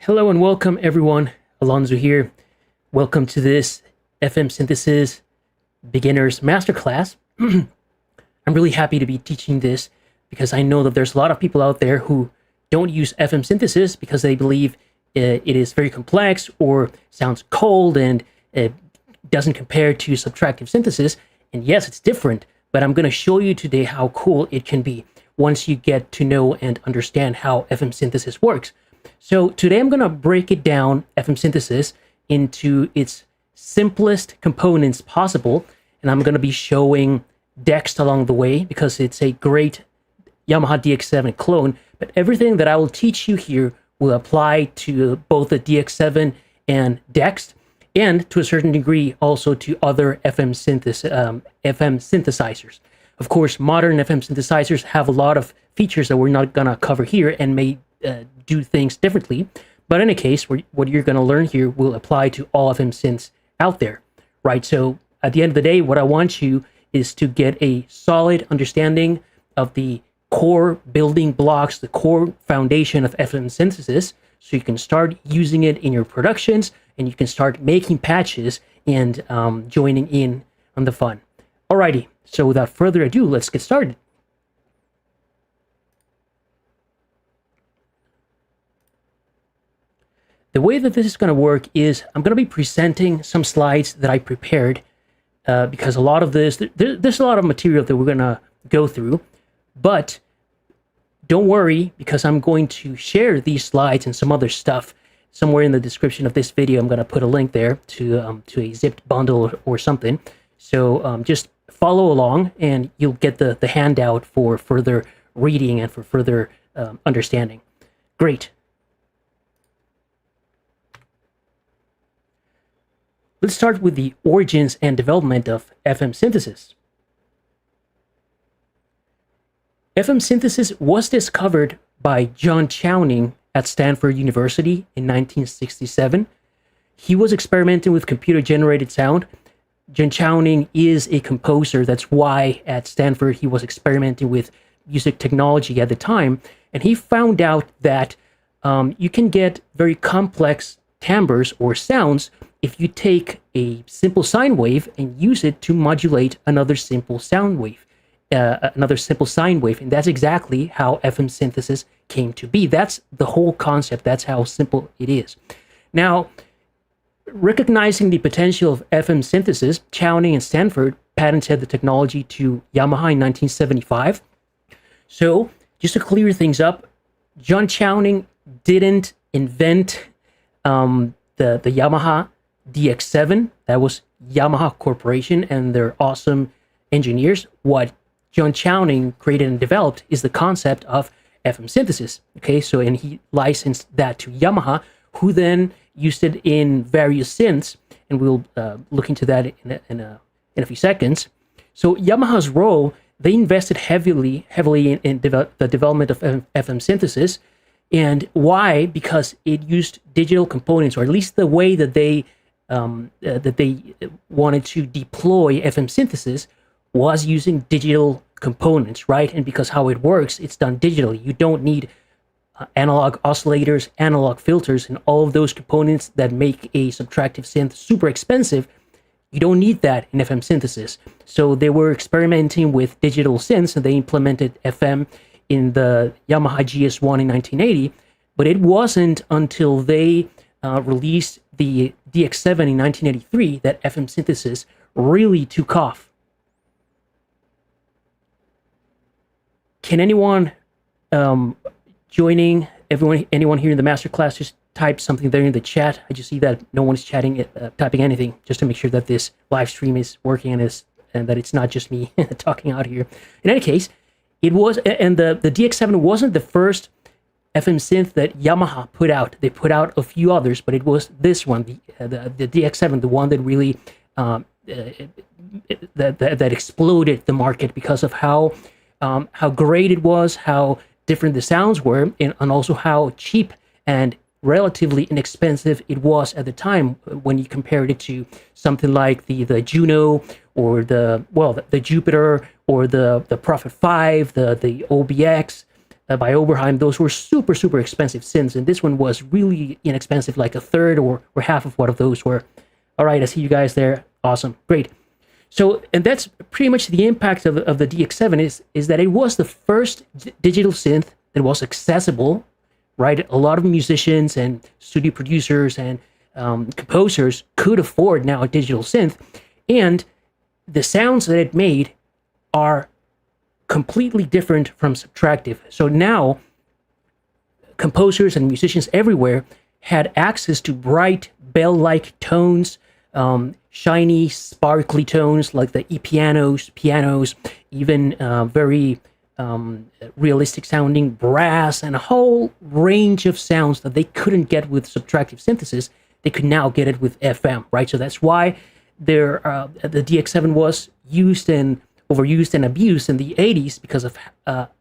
Hello and welcome everyone, Alonso here. Welcome to this FM Synthesis Beginners Masterclass. I'm really happy to be teaching this because I know that there's a lot of people out there who don't use FM synthesis because they believe it is very complex or sounds cold and it doesn't compare to subtractive synthesis. And yes, it's different, but I'm going to show you today how cool it can be once you get to know and understand how FM synthesis works. So today I'm going to break it down, FM synthesis, into its simplest components possible. And I'm going to be showing Dexed along the way because it's a great Yamaha DX7 clone. But everything that I will teach you here will apply to both the DX7 and Dexed, and to a certain degree also to other FM synthesizers. Of course, modern FM synthesizers have a lot of features that we're not going to cover here and may do things differently. But in any case, what you're going to learn here will apply to all FM synths out there, right? So at the end of the day, what I want you is to get a solid understanding of the core building blocks, the core foundation of FM synthesis, so you can start using it in your productions and you can start making patches and joining in on the fun. Alrighty, so without further ado, let's get started. The way that this is going to work is I'm going to be presenting some slides that I prepared because a lot of this, there's a lot of material that we're going to go through, but don't worry because I'm going to share these slides and some other stuff somewhere in the description of this video. I'm going to put a link there to a zipped bundle or something. So just follow along and you'll get the handout for further reading and for further understanding. Great. Let's start with the origins and development of FM synthesis. FM synthesis was discovered by John Chowning at Stanford University in 1967. He was experimenting with computer-generated sound. John Chowning is a composer. That's why at Stanford he was experimenting with music technology at the time. And he found out that you can get very complex timbres or sounds if you take a simple sine wave and use it to modulate another simple sound wave, another simple sine wave. And that's exactly how FM synthesis came to be. That's the whole concept. That's how simple it is. Now, recognizing the potential of FM synthesis, Chowning and Stanford patented the technology to Yamaha in 1975. So, just to clear things up, John Chowning didn't invent the Yamaha DX7. That was Yamaha Corporation and their awesome engineers. What John Chowning created and developed is the concept of FM synthesis. Okay, so and he licensed that to Yamaha, who then used it in various synths, and we'll look into that in a few seconds. So Yamaha's role, they invested heavily in the development of FM synthesis. And why? Because it used digital components, or at least the way that they wanted to deploy FM synthesis was using digital components, right? And because how it works, it's done digitally. You don't need analog oscillators, analog filters, and all of those components that make a subtractive synth super expensive. You don't need that in FM synthesis. So they were experimenting with digital synths, and they implemented FM in the Yamaha GS1 in 1980, but it wasn't until they released the DX7 in 1983 that FM synthesis really took off. Can anyone anyone here in the masterclass just type something there in the chat? I just see that no one's typing anything, just to make sure that this live stream is working and that it's not just me talking out here. In any case, it was, and the DX7 wasn't the first FM synth that Yamaha put out. They put out a few others, but it was this one, the DX7, the one that really that exploded the market because of how great it was, how different the sounds were, and also how cheap and relatively inexpensive it was at the time when you compared it to something like the Juno or the Jupiter or the Prophet 5, the OBX, by Oberheim, those were super, super expensive synths. And this one was really inexpensive, like a third or half of what of those were. All right, I see you guys there. Awesome. Great. So, and that's pretty much the impact of the DX7 is that it was the first digital synth that was accessible, right? A lot of musicians and studio producers and composers could afford now a digital synth, and the sounds that it made are completely different from subtractive. So now composers and musicians everywhere had access to bright bell-like tones, shiny, sparkly tones like the pianos, even very realistic sounding brass, and a whole range of sounds that they couldn't get with subtractive synthesis. They could now get it with FM, right? So that's why the DX7 was used and overused and abused in the 80s, because of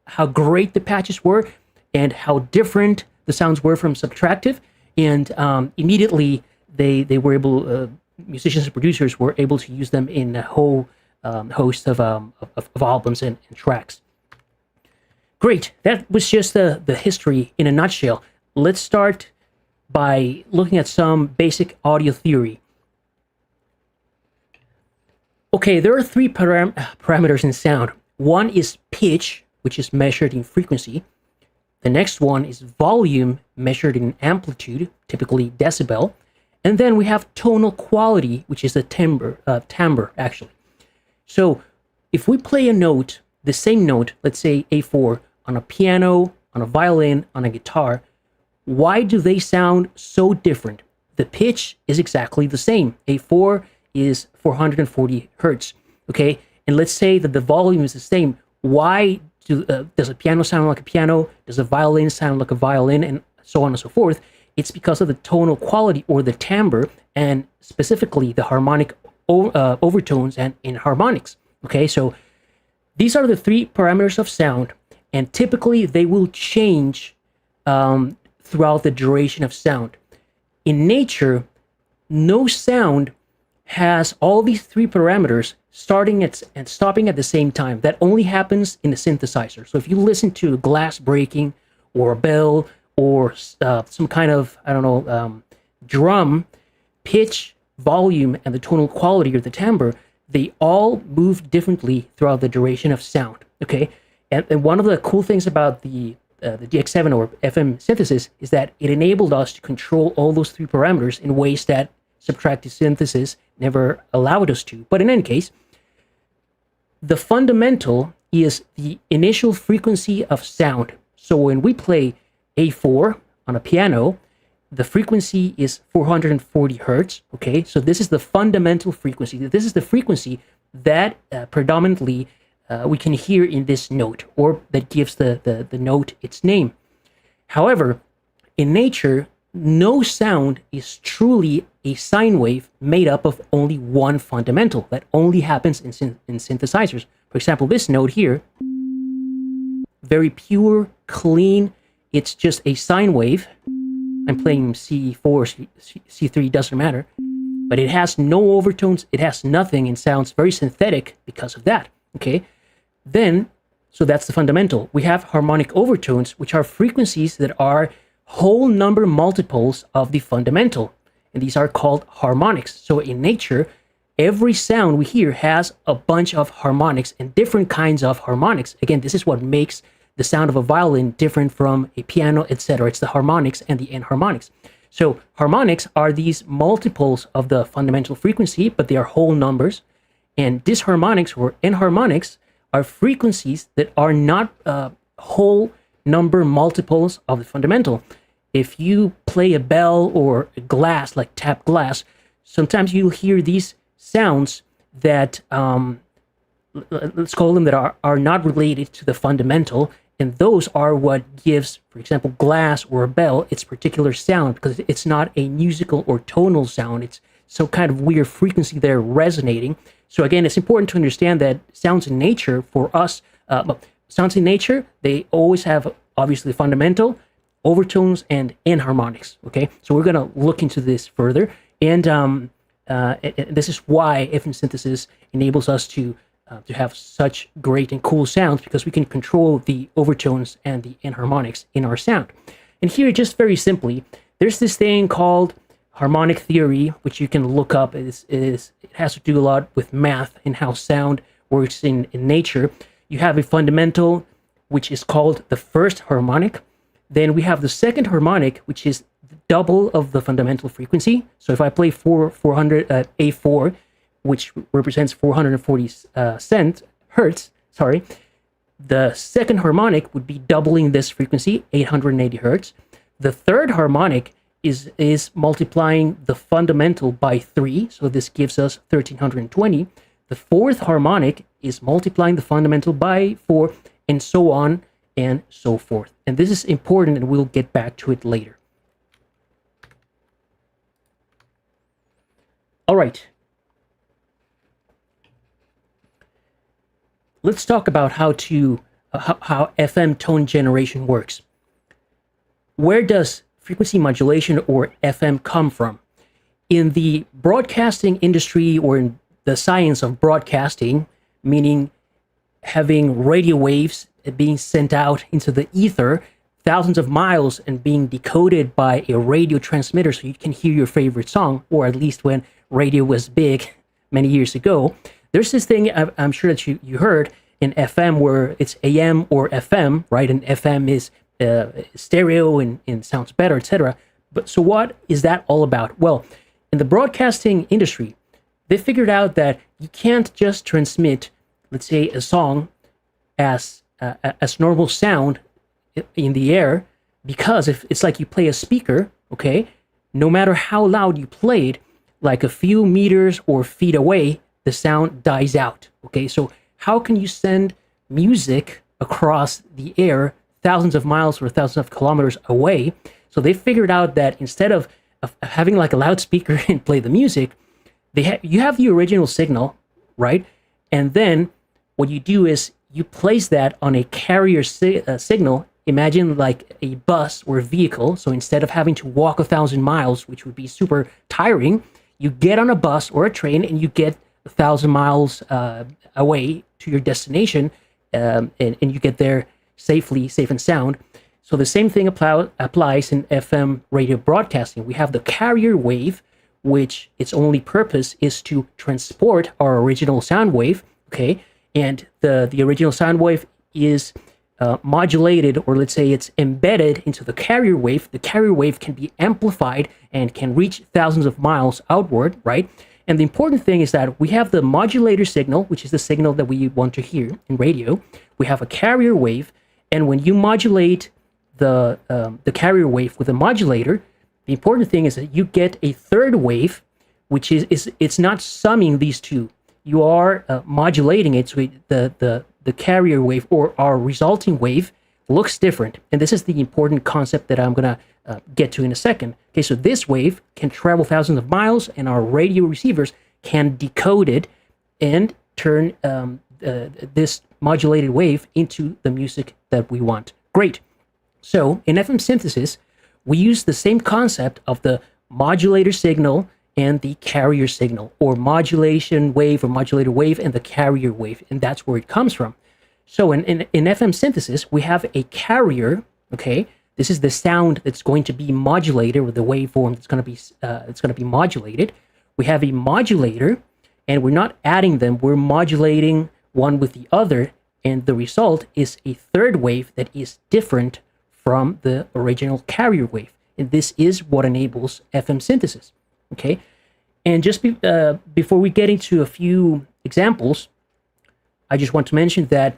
how great the patches were and how different the sounds were from subtractive. And immediately they were able, musicians and producers were able to use them in a whole host of albums and tracks. Great. That was just the history in a nutshell. Let's start by looking at some basic audio theory. Okay, there are three parameters in sound. One is pitch, which is measured in frequency. The next one is volume, measured in amplitude, typically decibel. And then we have tonal quality, which is the timbre, actually. So if we play a note, the same note, let's say A4, on a piano, on a violin, on a guitar, why do they sound so different? The pitch is exactly the same. A4 is 440 hertz, okay? And let's say that the volume is the same. Why does a piano sound like a piano? Does a violin sound like a violin? And so on and so forth. It's because of the tonal quality, or the timbre, and specifically the harmonic overtones and inharmonics, okay? So these are the three parameters of sound, and typically they will change throughout the duration of sound. In nature, no sound has all these three parameters starting at and stopping at the same time. That only happens in the synthesizer. So if you listen to a glass breaking, or a bell, or some kind of, I don't know, drum, pitch, volume, and the tonal quality or the timbre, they all move differently throughout the duration of sound, okay? And one of the cool things about the DX7 or FM synthesis is that it enabled us to control all those three parameters in ways that subtractive synthesis never allowed us to. But in any case, the fundamental is the initial frequency of sound. So when we play A4 on a piano, the frequency is 440 hertz, okay? So this is the fundamental frequency. This is the frequency that predominantly we can hear in this note, or that gives the note its name. However, in nature, no sound is truly a sine wave made up of only one fundamental. That only happens in synthesizers. For example, this note here, very pure, clean, it's just a sine wave. I'm playing C4, C3, doesn't matter. But it has no overtones, it has nothing, and sounds very synthetic because of that, okay? Then, so that's the fundamental. We have harmonic overtones, which are frequencies that are whole number multiples of the fundamental. And these are called harmonics. So in nature, every sound we hear has a bunch of harmonics and different kinds of harmonics. Again, this is what makes the sound of a violin different from a piano, etc. It's the harmonics and the inharmonics. So harmonics are these multiples of the fundamental frequency, but they are whole numbers. And disharmonics or inharmonics are frequencies that are not whole number multiples of the fundamental. If you play a bell or a glass, like tapped glass, sometimes you'll hear these sounds that, let's call them, that are not related to the fundamental, and those are what gives, for example, glass or a bell, its particular sound, because it's not a musical or tonal sound. It's some kind of weird frequency there resonating. So again, it's important to understand that sounds in nature for us, sounds in nature, they always have obviously fundamental, overtones, and inharmonics, okay? So we're gonna look into this further, and this is why FM synthesis enables us to to have such great and cool sounds, because we can control the overtones and the inharmonics in our sound. And here, just very simply, there's this thing called harmonic theory, which you can look up. It has to do a lot with math and how sound works in nature. You have a fundamental, which is called the first harmonic. Then we have the second harmonic, which is double of the fundamental frequency. So if I play 400 A4, which represents 440 hertz, sorry, the second harmonic would be doubling this frequency, 880 hertz. The third harmonic is multiplying the fundamental by 3, so this gives us 1320. The fourth harmonic is multiplying the fundamental by 4, and so on and so forth. And this is important, and we'll get back to it later. All right. Let's talk about how FM tone generation works. Where does frequency modulation, or FM, come from? In the broadcasting industry, or in the science of broadcasting, meaning having radio waves being sent out into the ether thousands of miles and being decoded by a radio transmitter so you can hear your favorite song, or at least when radio was big many years ago, there's this thing I'm sure that you heard in FM where it's AM or FM, right? And FM is stereo and sounds better, etc. But so what is that all about? Well, in the broadcasting industry, they figured out that you can't just transmit, let's say, a song as normal sound in the air, because if it's like you play a speaker, okay, no matter how loud you played, like a few meters or feet away, the sound dies out. Okay, so how can you send music across the air thousands of miles or thousands of kilometers away? So they figured out that instead of having like a loudspeaker and play the music, you have the original signal, right? And then what you do is you place that on a carrier signal. Imagine like a bus or a vehicle. So instead of having to walk 1,000 miles, which would be super tiring, you get on a bus or a train and you get 1,000 miles away to your destination, and you get there safely, safe and sound. So the same thing applies in FM radio broadcasting. We have the carrier wave, which its only purpose is to transport our original sound wave, okay? And the original sound wave is modulated, or let's say it's embedded into the carrier wave. The carrier wave can be amplified and can reach thousands of miles outward, right? And the important thing is that we have the modulator signal, which is the signal that we want to hear in radio. We have a carrier wave, and when you modulate the carrier wave with a modulator, the important thing is that you get a third wave, which is it's not summing these two. You are modulating it, so the carrier wave or our resulting wave looks different. And this is the important concept that I'm going to get to in a second. Okay, so this wave can travel thousands of miles, and our radio receivers can decode it and turn this modulated wave into the music that we want. Great. So in FM synthesis, we use the same concept of the modulator signal and the carrier signal, or modulation wave or modulator wave and the carrier wave, and that's where it comes from. So in FM synthesis, we have a carrier, okay? This is the sound that's going to be modulated, or the waveform that's going to be modulated. We have a modulator, and we're not adding them, we're modulating one with the other, and the result is a third wave that is different from the original carrier wave. And this is what enables FM synthesis, okay? And just before we get into a few examples, I just want to mention that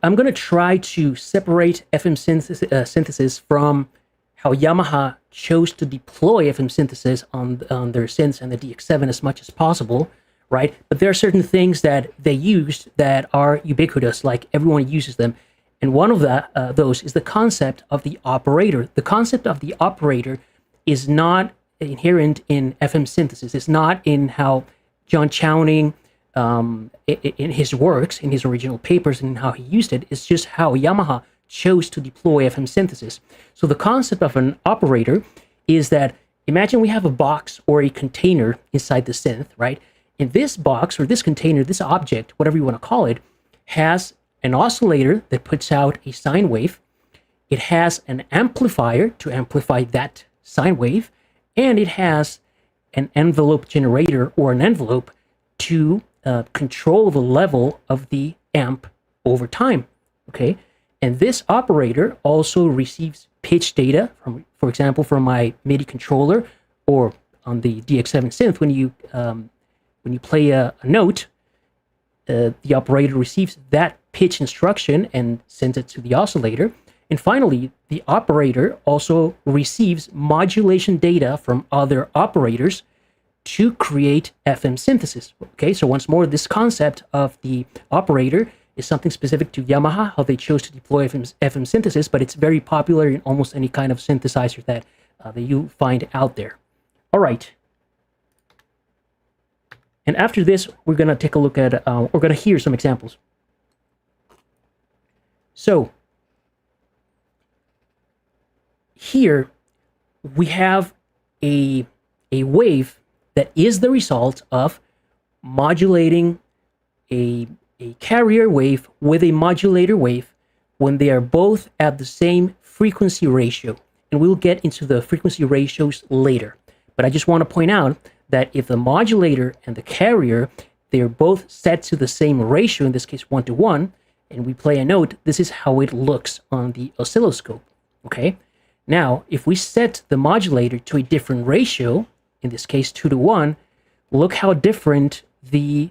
I'm going to try to separate FM synthesis from how Yamaha chose to deploy FM synthesis on their synths and the DX7 as much as possible, right? But there are certain things that they used that are ubiquitous, like everyone uses them. And one of those is the concept of the operator. The concept of the operator is not inherent in FM synthesis. It's not in how John Chowning, in his works, in his original papers, and how he used it. It's just how Yamaha chose to deploy FM synthesis. So the concept of an operator is that, imagine we have a box or a container inside the synth, right? in this box or this container, this object, whatever you want to call it, has an oscillator that puts out a sine wave. It has an amplifier to amplify that sine wave, and it has an envelope generator or an envelope to control the level of the amp over time. Okay, and this operator also receives pitch data from, for example, from my MIDI controller, or on the DX7 synth. When you play a note, the operator receives that pitch instruction and sends it to the oscillator. And finally, the operator also receives modulation data from other operators to create FM synthesis. Okay, so once more, this concept of the operator is something specific to Yamaha, how they chose to deploy FM synthesis, but it's very popular in almost any kind of synthesizer that you find out there. All right. And after this, we're going to take a look at, we're going to hear some examples. So, here we have a wave that is the result of modulating a carrier wave with a modulator wave when they are both at the same frequency ratio. And we'll get into the frequency ratios later. But I just want to point out that if the modulator and the carrier, they're both set to the same ratio, in this case 1:1, and we play a note, this is how it looks on the oscilloscope. Okay? Now, if we set the modulator to a different ratio, in this case 2:1, look how different the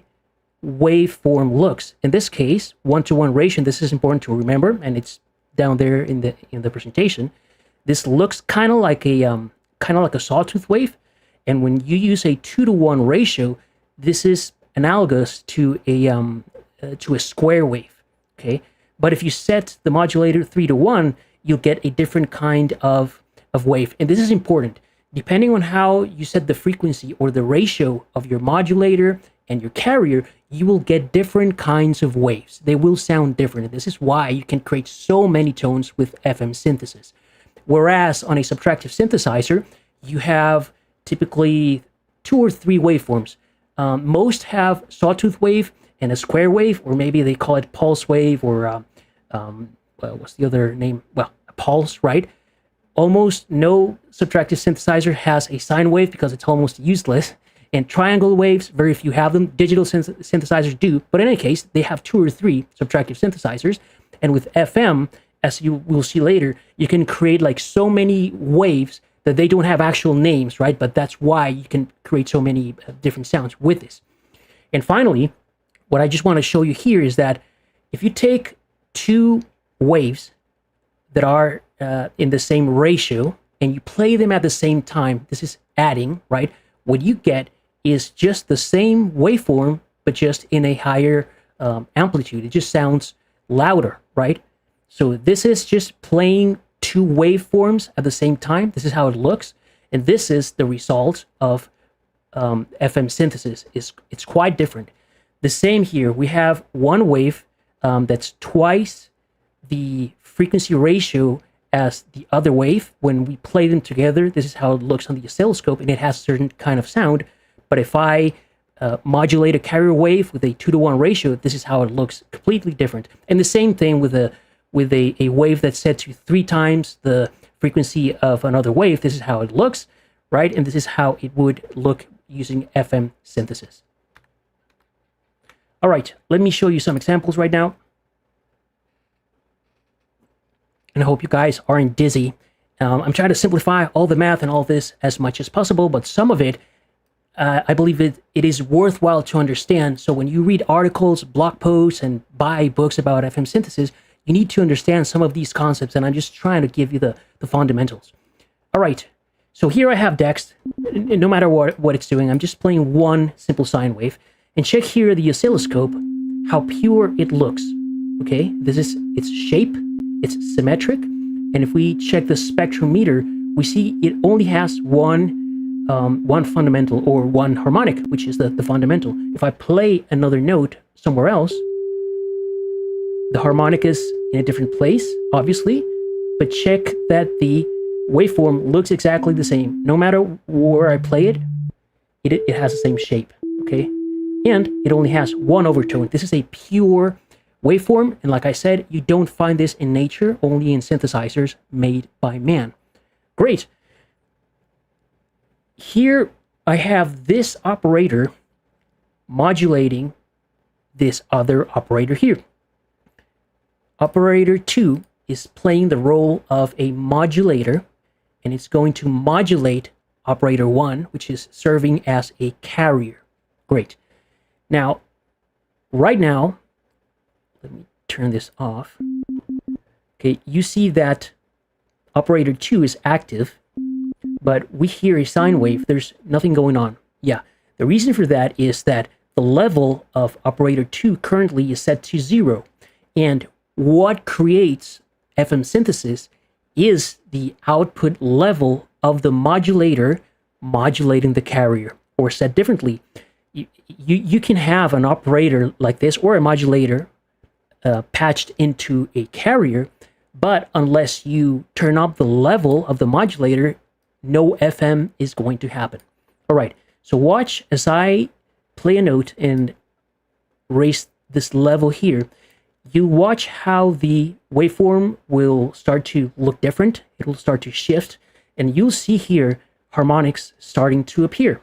waveform looks. In this case, 1:1 ratio, this is important to remember, and it's down there in the presentation. This looks kind of like a sawtooth wave, and when you use a 2:1 ratio, this is analogous to a square wave. Okay, but if you set the modulator 3:1, you'll get a different kind of wave, and this is important. Depending on how you set the frequency or the ratio of your modulator and your carrier, you will get different kinds of waves. They will sound different, and this is why you can create so many tones with FM synthesis. Whereas on a subtractive synthesizer, you have typically 2 or 3 waveforms. Most have sawtooth wave and a square wave, or maybe they call it pulse wave, or what's the other name? Well, a pulse, right? Almost no subtractive synthesizer has a sine wave because it's almost useless. And triangle waves, very few have them. Digital synthesizers do, but in any case, they have 2 or 3 subtractive synthesizers. And with FM, as you will see later, you can create like so many waves that they don't have actual names, right? But that's why you can create so many different sounds with this. And finally, what I just want to show you here is that if you take 2 waves that are in the same ratio and you play them at the same time, this is adding, right? What you get is just the same waveform, but just in a higher amplitude. It just sounds louder, right? So this is just playing 2 waveforms at the same time. This is how it looks. And this is the result of FM synthesis. It's quite different. The same here. We have one wave that's twice the frequency ratio as the other wave. When we play them together, this is how it looks on the oscilloscope, and it has a certain kind of sound. But if I modulate a carrier wave with a 2:1 ratio, this is how it looks, completely different. And the same thing with a wave that's set to 3 times the frequency of another wave. This is how it looks, right? And this is how it would look using FM synthesis. All right, let me show you some examples right now. And I hope you guys aren't dizzy. I'm trying to simplify all the math and all this as much as possible, but some of it, I believe it is worthwhile to understand. So when you read articles, blog posts, and buy books about FM synthesis, you need to understand some of these concepts, and I'm just trying to give you the fundamentals. All right, so here I have Dexed. No matter what it's doing, I'm just playing one simple sine wave. And check here the oscilloscope, how pure it looks. Okay, this is its shape, it's symmetric. And if we check the spectrometer, we see it only has one fundamental, or one harmonic, which is the fundamental. If I play another note somewhere else, the harmonic is in a different place, obviously, but check that the waveform looks exactly the same. No matter where I play it, it has the same shape, okay? and it only has one overtone. This is a pure waveform, and like I said, you don't find this in nature, only in synthesizers made by man. Great. Here I have this operator modulating this other operator here. Operator 2 is playing the role of a modulator, and it's going to modulate operator 1, which is serving as a carrier. Great. Now, right now, let me turn this off. Okay, you see that operator 2 is active, but we hear a sine wave. There's nothing going on. Yeah, the reason for that is that the level of operator 2 currently is set to 0. And what creates FM synthesis is the output level of the modulator modulating the carrier. Or said differently, you can have an operator like this or a modulator patched into a carrier, but unless you turn up the level of the modulator, no FM is going to happen. All right, so watch as I play a note and raise this level here. You watch how the waveform will start to look different. It'll start to shift, and you'll see here harmonics starting to appear.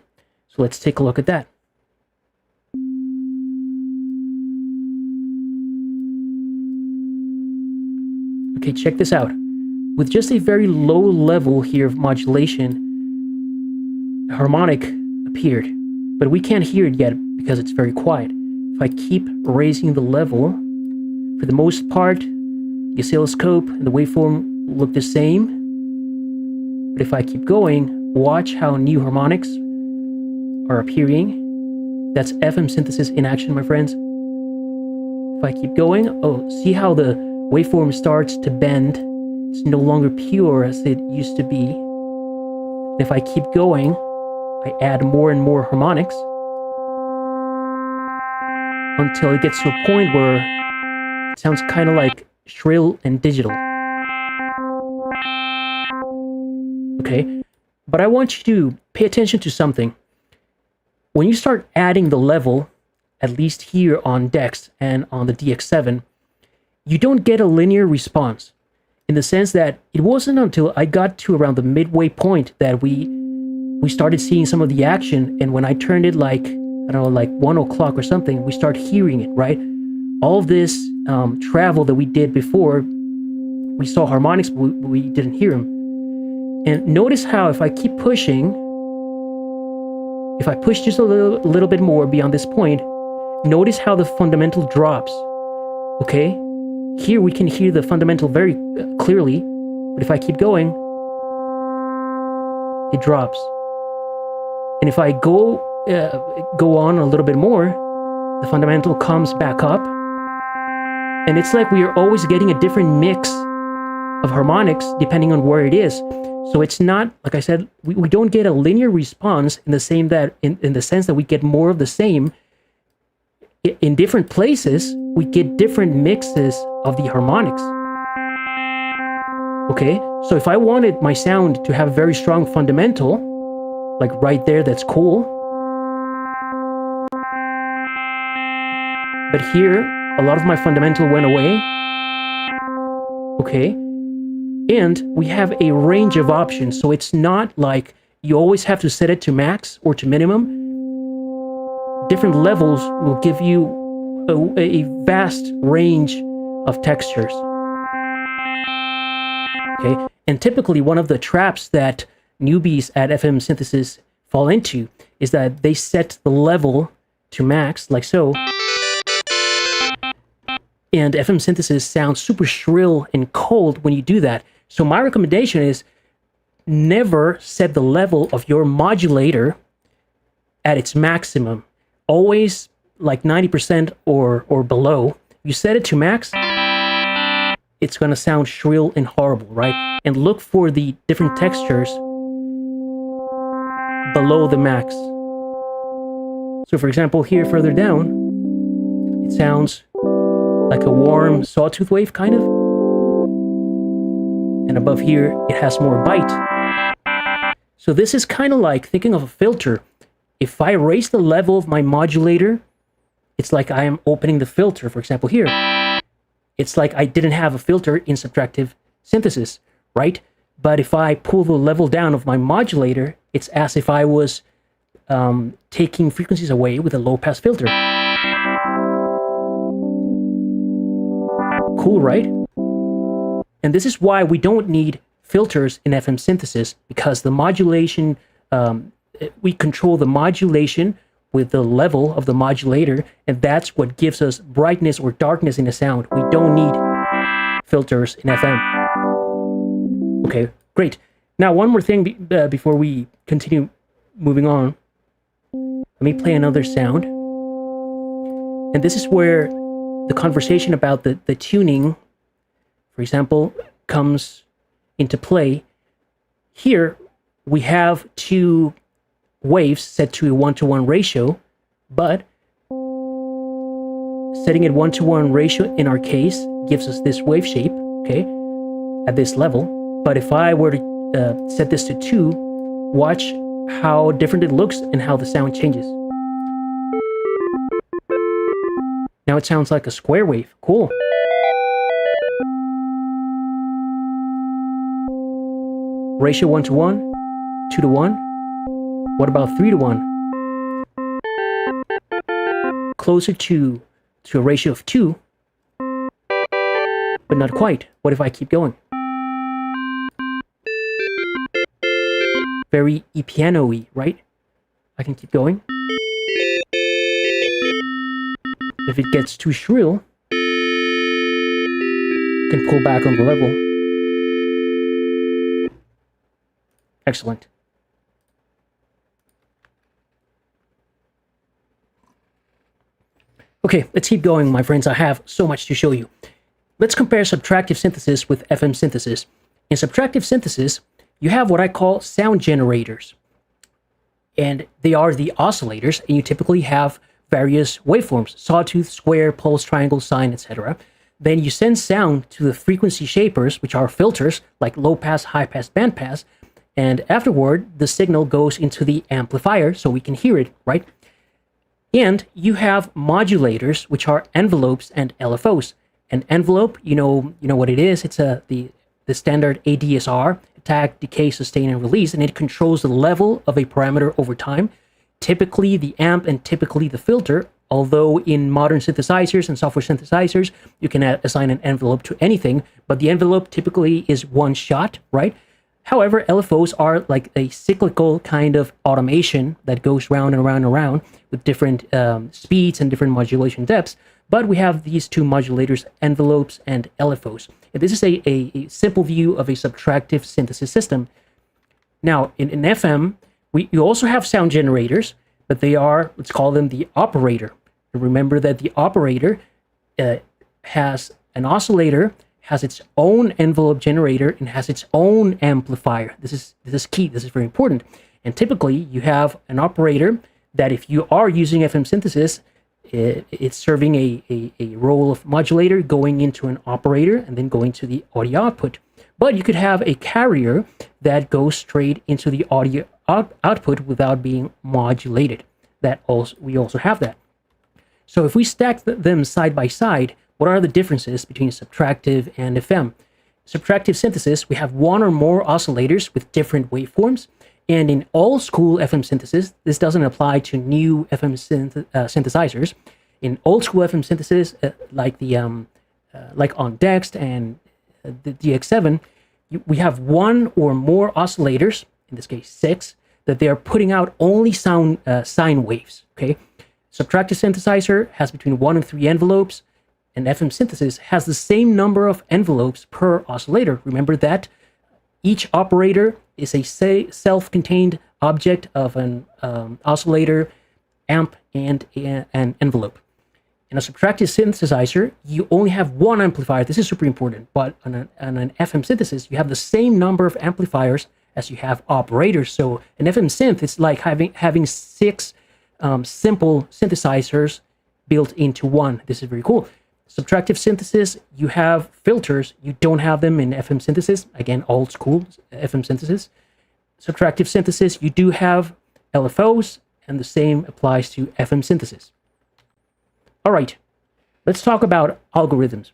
So let's take a look at that. Okay, check this out. With just a very low level here of modulation, a harmonic appeared, but we can't hear it yet because it's very quiet. If I keep raising the level, for the most part, the oscilloscope and the waveform look the same. But if I keep going, watch how new harmonics are appearing. That's FM synthesis in action, my friends. If I keep going, oh, see how the waveform starts to bend. It's no longer pure as it used to be. And if I keep going, I add more and more harmonics until it gets to a point where it sounds kind of like shrill and digital. Okay, but I want you to pay attention to something. When you start adding the level, at least here on Dexed and on the DX7, you don't get a linear response, in the sense that it wasn't until I got to around the midway point that we started seeing some of the action, and when I turned it like, I don't know, like 1 o'clock or something, we start hearing it, right? All of this travel that we did before, we saw harmonics, but we didn't hear them. And notice how if I keep pushing, if I push just a little bit more beyond this point, notice how the fundamental drops, okay? Here we can hear the fundamental very clearly, but if I keep going, it drops. And if I go on a little bit more, the fundamental comes back up, and it's like we are always getting a different mix of harmonics depending on where it is. So it's not, like I said, we don't get a linear response in the same that in the sense that we get more of the same. In different places, we get different mixes of the harmonics. Okay, so if I wanted my sound to have very strong fundamental, like right there, that's cool. But here, a lot of my fundamental went away. Okay, and we have a range of options, so it's not like you always have to set it to max or to minimum. Different levels will give you a vast range of textures. Okay, and typically one of the traps that newbies at FM synthesis fall into is that they set the level to max, like so, and FM synthesis sounds super shrill and cold when you do that. So my recommendation is never set the level of your modulator at its maximum. Always like 90% or below. You set it to max, it's going to sound shrill and horrible, right? And look for the different textures below the max. So for example, here further down, it sounds like a warm sawtooth wave, kind of. And above here, it has more bite. So this is kind of like thinking of a filter. If I raise the level of my modulator, it's like I am opening the filter. For example, here, it's like I didn't have a filter in subtractive synthesis, right? But if I pull the level down of my modulator, it's as if I was taking frequencies away with a low-pass filter. Cool, right? And this is why we don't need filters in FM synthesis, because the modulation, we control the modulation with the level of the modulator, and that's what gives us brightness or darkness in the sound. We don't need filters in FM. Okay, great. Now, one more thing before we continue moving on. Let me play another sound. And this is where the conversation about the tuning, for example, comes into play. Here, we have two waves set to a 1-to-1 ratio, but setting it 1-to-1 ratio in our case gives us this wave shape, okay, at this level. But if I were to set this to 2, watch how different it looks and how the sound changes. Now it sounds like a square wave. Cool. Ratio 1-to-1, 2-to-1. What about 3-to-1? Closer to a ratio of 2, but not quite. What if I keep going? Very piano-y, right? I can keep going. If it gets too shrill, I can pull back on the level. Excellent. Okay, let's keep going, my friends. I have so much to show you. Let's compare subtractive synthesis with FM synthesis. In subtractive synthesis, you have what I call sound generators. And they are the oscillators, and you typically have various waveforms: sawtooth, square, pulse, triangle, sine, etc. Then you send sound to the frequency shapers, which are filters like low pass, high pass, band pass, and afterward the signal goes into the amplifier so we can hear it, right? And you have modulators, which are envelopes and LFOs. An envelope, you know what it is. It's the standard ADSR, attack, decay, sustain, and release, and it controls the level of a parameter over time. Typically the amp and typically the filter, although in modern synthesizers and software synthesizers, you can assign an envelope to anything, but the envelope typically is one shot, right? However, LFOs are like a cyclical kind of automation that goes round and round and round with different speeds and different modulation depths. But we have these two modulators, envelopes and LFOs. And this is a simple view of a subtractive synthesis system. Now, in FM, you also have sound generators, but they are, let's call them the operator. And remember that the operator has an oscillator, has its own envelope generator, and has its own amplifier. This is key. This is very important. And typically, you have an operator that, if you are using FM synthesis, it's serving a role of modulator going into an operator and then going to the audio output. But you could have a carrier that goes straight into the audio output without being modulated. We also have that. So if we stack them side by side, what are the differences between subtractive and FM? Subtractive synthesis, we have one or more oscillators with different waveforms. And in old school FM synthesis, this doesn't apply to new FM synthesizers. In old school FM synthesis, like on Dexed and the DX7, we have one or more oscillators, in this case 6, that they are putting out only sine waves. Okay, subtractive synthesizer has between 1 and 3 envelopes, and FM synthesis has the same number of envelopes per oscillator. Remember that each operator is a self-contained object of an oscillator, amp, and an envelope. In a subtractive synthesizer, you only have one amplifier. This is super important. But on an FM synthesis, you have the same number of amplifiers as you have operators. So an FM synth is like having 6 simple synthesizers built into one. This is very cool. Subtractive synthesis, you have filters. You don't have them in FM synthesis. Again, old school FM synthesis. Subtractive synthesis, you do have LFOs, and the same applies to FM synthesis. All right, let's talk about algorithms.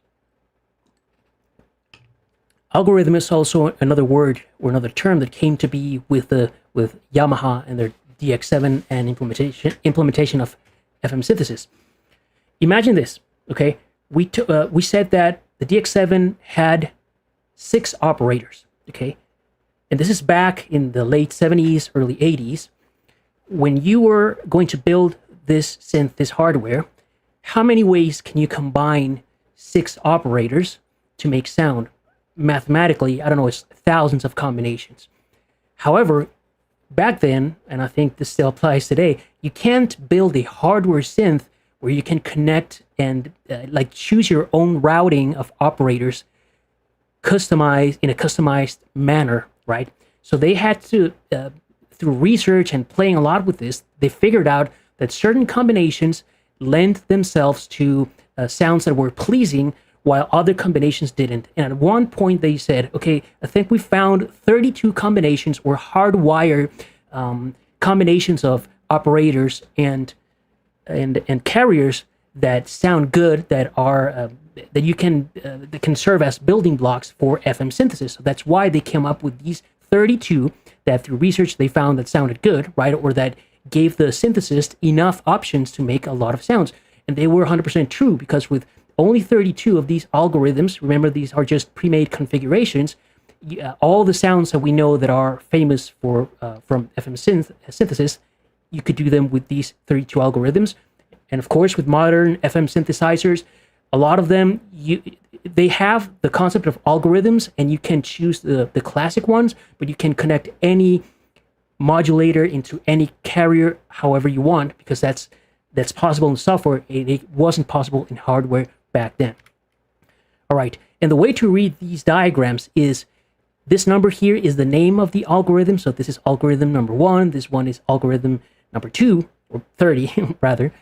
Algorithm is also another word or another term that came to be with Yamaha and their DX7 and implementation of FM synthesis. Imagine this, okay? We said that the DX7 had 6 operators, okay? And this is back in the late 70s, early 80s. When you were going to build this synth, this hardware, how many ways can you combine 6 operators to make sound? Mathematically, I don't know, it's thousands of combinations. However, back then, and I think this still applies today, you can't build a hardware synth where you can connect and like choose your own routing of operators customized in a customized manner, right? So they had to, through research and playing a lot with this, they figured out that certain combinations lent themselves to sounds that were pleasing while other combinations didn't. And at one point they said, okay, I think we found 32 combinations or hardwired combinations of operators and carriers that sound good, that are that you can that can serve as building blocks for FM synthesis. So that's why they came up with these 32 that through research they found that sounded good, right? Or that gave the synthesist enough options to make a lot of sounds. And they were 100% true, because with only 32 of these algorithms, remember these are just pre-made configurations, all the sounds that we know that are famous for from FM synthesis, you could do them with these 32 algorithms. And of course, with modern FM synthesizers, a lot of them, they have the concept of algorithms, and you can choose the classic ones, but you can connect any modulator into any carrier however you want, because that's possible in software. It wasn't possible in hardware back then. All right, and the way to read these diagrams is this number here is the name of the algorithm. So this is algorithm number 1. This one is algorithm number 2, or 30 rather.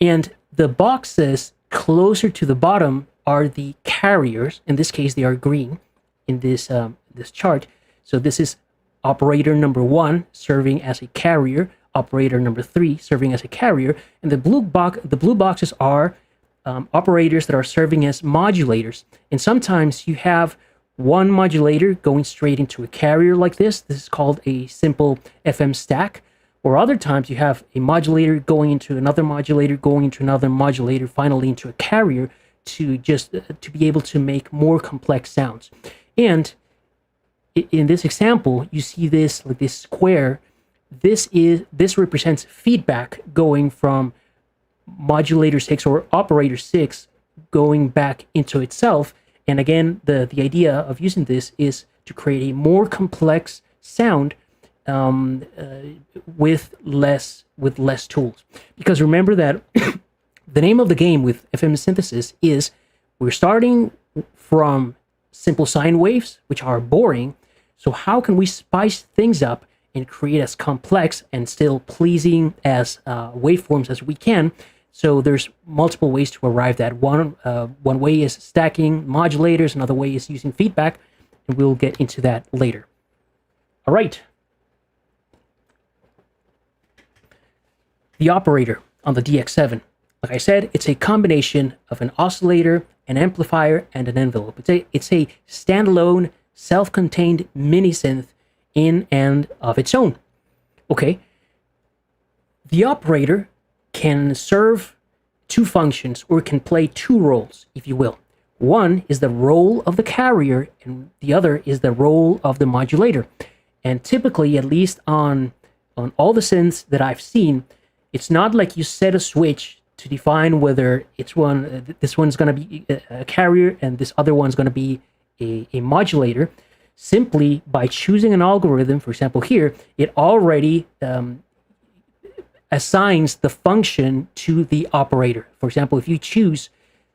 And the boxes closer to the bottom are the carriers. In this case, they are green in this this chart. So this is operator number 1 serving as a carrier, operator number 3 serving as a carrier, and the blue boxes are operators that are serving as modulators. And sometimes you have one modulator going straight into a carrier like this. This is called a simple FM stack. Or other times you have a modulator going into another modulator, going into another modulator, finally into a carrier to just to be able to make more complex sounds. And in this example, you see this like this square. This represents feedback going from modulator 6 or operator 6 going back into itself. And again, the idea of using this is to create a more complex sound with less tools. Because remember that the name of the game with FM synthesis is we're starting from simple sine waves, which are boring. So how can we spice things up and create as complex and still pleasing as waveforms as we can? So there's multiple ways to arrive at one way is stacking modulators, another way is using feedback, and we'll get into that later. All right. The operator on the DX7. Like I said, it's a combination of an oscillator, an amplifier, and an envelope. It's a standalone, self-contained mini synth in and of its own. Okay. The operator can serve 2 functions, or can play 2 roles, if you will. One is the role of the carrier, and the other is the role of the modulator. And typically, at least on all the synths that I've seen, it's not like you set a switch to define whether this one's going to be a carrier and this other one's going to be a modulator. Simply by choosing an algorithm, for example here, it already assigns the function to the operator. For example, if you choose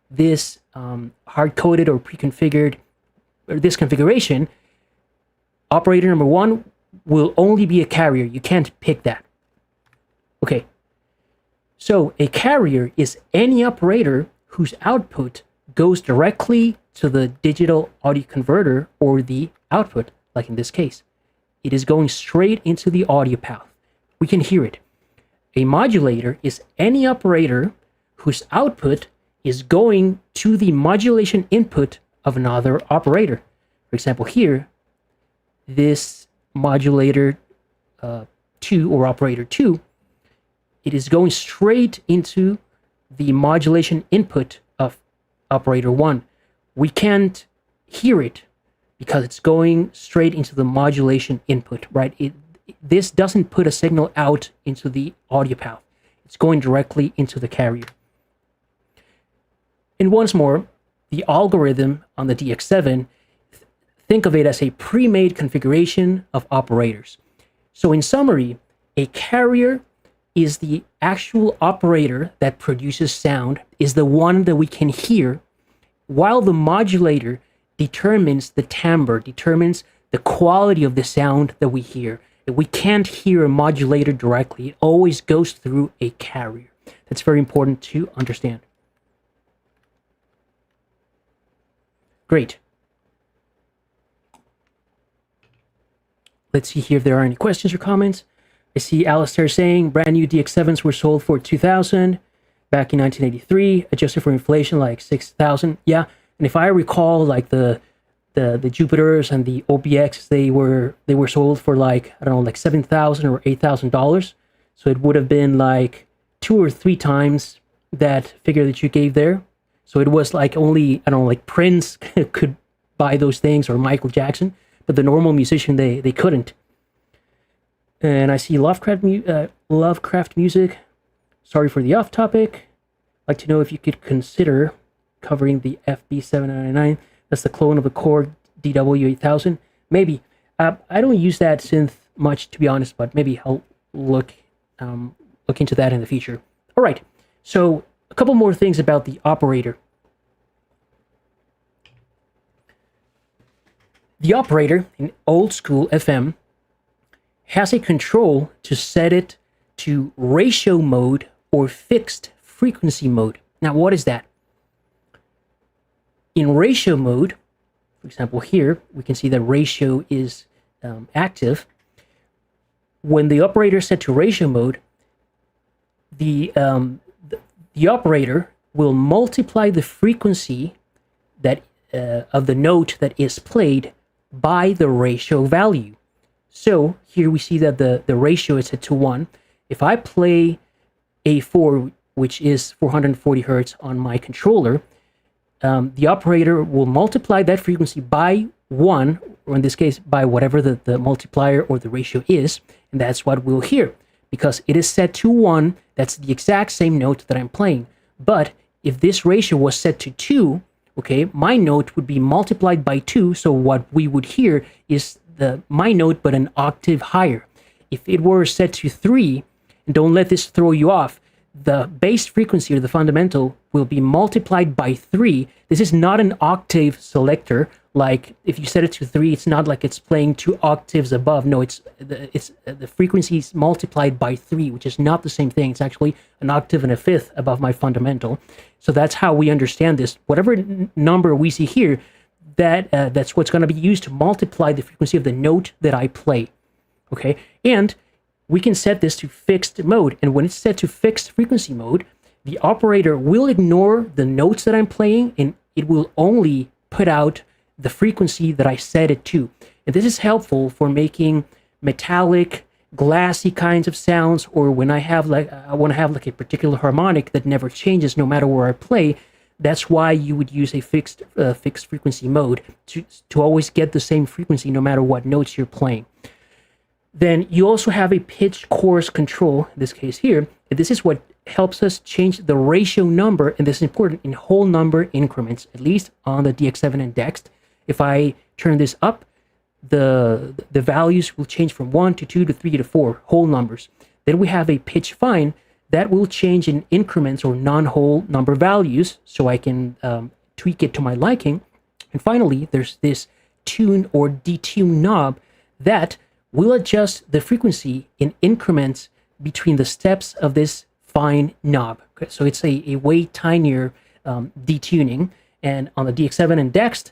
this hard-coded or pre-configured, or this configuration, operator number 1 will only be a carrier. You can't pick that. Okay. So a carrier is any operator whose output goes directly to the digital audio converter or the output, like in this case. It is going straight into the audio path. We can hear it. A modulator is any operator whose output is going to the modulation input of another operator. For example, here, this modulator 2 or operator 2, it is going straight into the modulation input of operator 1. We can't hear it because it's going straight into the modulation input, right? This doesn't put a signal out into the audio path. It's going directly into the carrier. And once more, the algorithm on the DX7, think of it as a pre-made configuration of operators. So in summary, a carrier is the actual operator that produces sound, is the one that we can hear, while the modulator determines the timbre, determines the quality of the sound that we hear. We can't hear a modulator directly. It always goes through a carrier. That's very important to understand. Great. Let's see here if there are any questions or comments. I see Alistair saying brand new DX7s were sold for $2,000 back in 1983, adjusted for inflation, like $6,000. Yeah, and if I recall, like the Jupiters and the OBX, they were sold for like, I don't know, like $7,000 or $8,000. So it would have been like 2 or 3 times that figure that you gave there. So it was like only, I don't know, like Prince could buy those things, or Michael Jackson, but the normal musician, they couldn't. And I see Lovecraft music. Sorry for the off topic. I'd like to know if you could consider covering the FB799. That's the clone of the Korg DW8000. Maybe. I don't use that synth much, to be honest, but maybe I'll look into that in the future. All right. So a couple more things about the operator. The operator in old school FM has a control to set it to ratio mode or fixed frequency mode. Now, what is that? In ratio mode, for example, here, we can see that ratio is active. When the operator is set to ratio mode, the operator will multiply the frequency that of the note that is played by the ratio value. So here we see that the ratio is set to 1. If I play A4, which is 440 hertz on my controller, the operator will multiply that frequency by 1, or in this case, by whatever the multiplier or the ratio is, and that's what we'll hear. Because it is set to 1, that's the exact same note that I'm playing. But if this ratio was set to 2, okay, my note would be multiplied by 2, so what we would hear is my note but an octave higher. If it were set to 3, and don't let this throw you off, the base frequency or the fundamental will be multiplied by 3. This is not an octave selector. Like if you set it to 3, it's not like it's playing 2 octaves above. No, it's the frequency is multiplied by 3, which is not the same thing. It's actually an octave and a fifth above my fundamental. So that's how we understand this. Whatever number we see here, that's what's going to be used to multiply the frequency of the note that I play. Okay, and we can set this to fixed mode. And when it's set to fixed frequency mode, the operator will ignore the notes that I'm playing, and it will only put out the frequency that I set it to. And this is helpful for making metallic, glassy kinds of sounds, or when I want to have like a particular harmonic that never changes no matter where I play. That's why you would use a fixed frequency mode to always get the same frequency no matter what notes you're playing. Then you also have a pitch coarse control, in this case here, and this is what helps us change the ratio number, and this is important, in whole number increments, at least on the DX7 and Dexed. If I turn this up, the values will change from 1 to 2 to 3 to 4, whole numbers. Then we have a pitch fine that will change in increments or non-whole number values, so I can tweak it to my liking. And finally, there's this tune or detune knob that will adjust the frequency in increments between the steps of this fine knob. Okay, so it's a way tinier detuning. And on the DX7 and Dexed,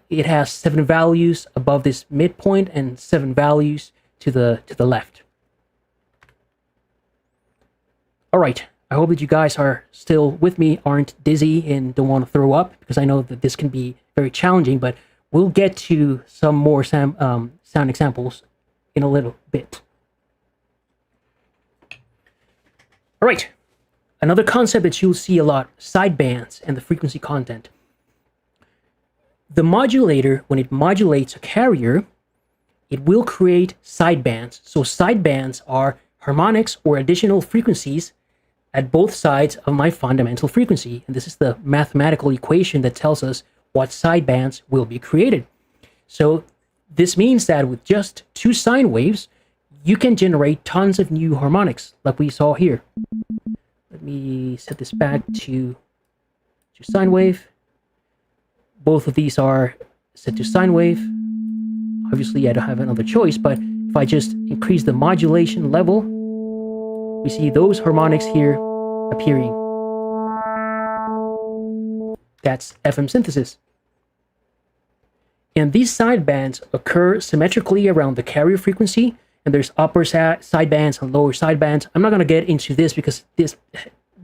it has 7 values above this midpoint and 7 values to the left. All right. I hope that you guys are still with me, aren't dizzy, and don't want to throw up, because I know that this can be very challenging, but we'll get to some more sound examples in a little bit. All right. Another concept that you'll see a lot, sidebands and the frequency content. The modulator, when it modulates a carrier, it will create sidebands. So sidebands are harmonics or additional frequencies at both sides of my fundamental frequency. And this is the mathematical equation that tells us what sidebands will be created. So this means that with just two sine waves, you can generate tons of new harmonics, like we saw here. Let me set this back to sine wave. Both of these are set to sine wave. Obviously, I don't have another choice, but if I just increase the modulation level, we see those harmonics here appearing. That's FM synthesis. And these sidebands occur symmetrically around the carrier frequency, and there's upper sidebands and lower sidebands. I'm not going to get into this because this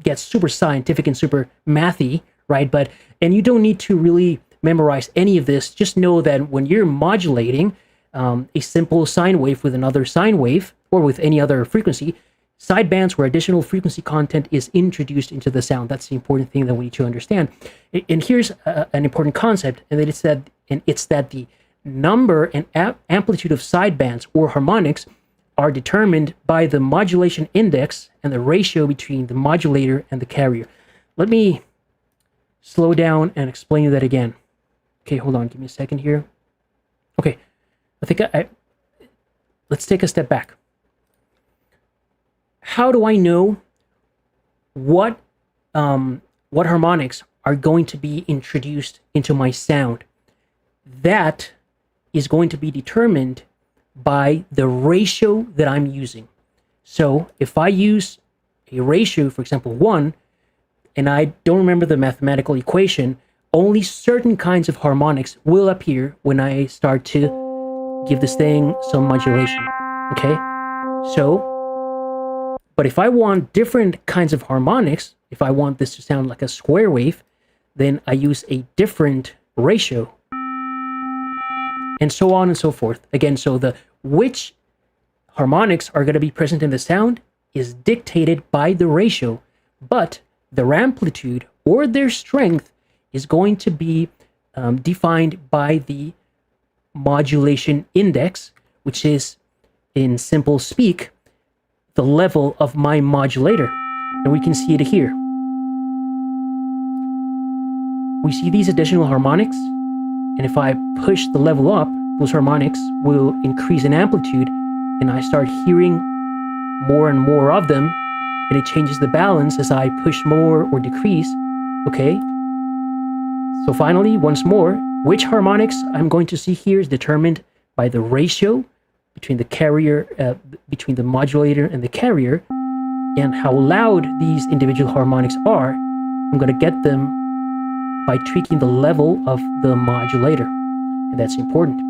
gets super scientific and super mathy, right? And you don't need to really memorize any of this. Just know that when you're modulating a simple sine wave with another sine wave, or with any other frequency, sidebands where additional frequency content is introduced into the sound. That's the important thing that we need to understand. And here's an important concept, and it's that the number and amplitude of sidebands or harmonics are determined by the modulation index and the ratio between the modulator and the carrier. Let me slow down and explain that again. Okay, hold on, give me a second here. Okay, I think let's take a step back. How do I know what harmonics are going to be introduced into my sound? That is going to be determined by the ratio that I'm using. So if I use a ratio, for example, 1, and I don't remember the mathematical equation, only certain kinds of harmonics will appear when I start to give this thing some modulation. Okay? So, but if I want different kinds of harmonics, if I want this to sound like a square wave, then I use a different ratio. And so on and so forth. Again, so which harmonics are going to be present in the sound is dictated by the ratio, but their amplitude or their strength is going to be defined by the modulation index, which is, in simple speak, the level of my modulator. And we can see it here. We see these additional harmonics, and if I push the level up, those harmonics will increase in amplitude, and I start hearing more and more of them, and it changes the balance as I push more or decrease. Okay? So finally, once more, which harmonics I'm going to see here is determined by the ratio between the carrier, between the modulator and the carrier, and how loud these individual harmonics are. I'm going to get them by tweaking the level of the modulator. And that's important.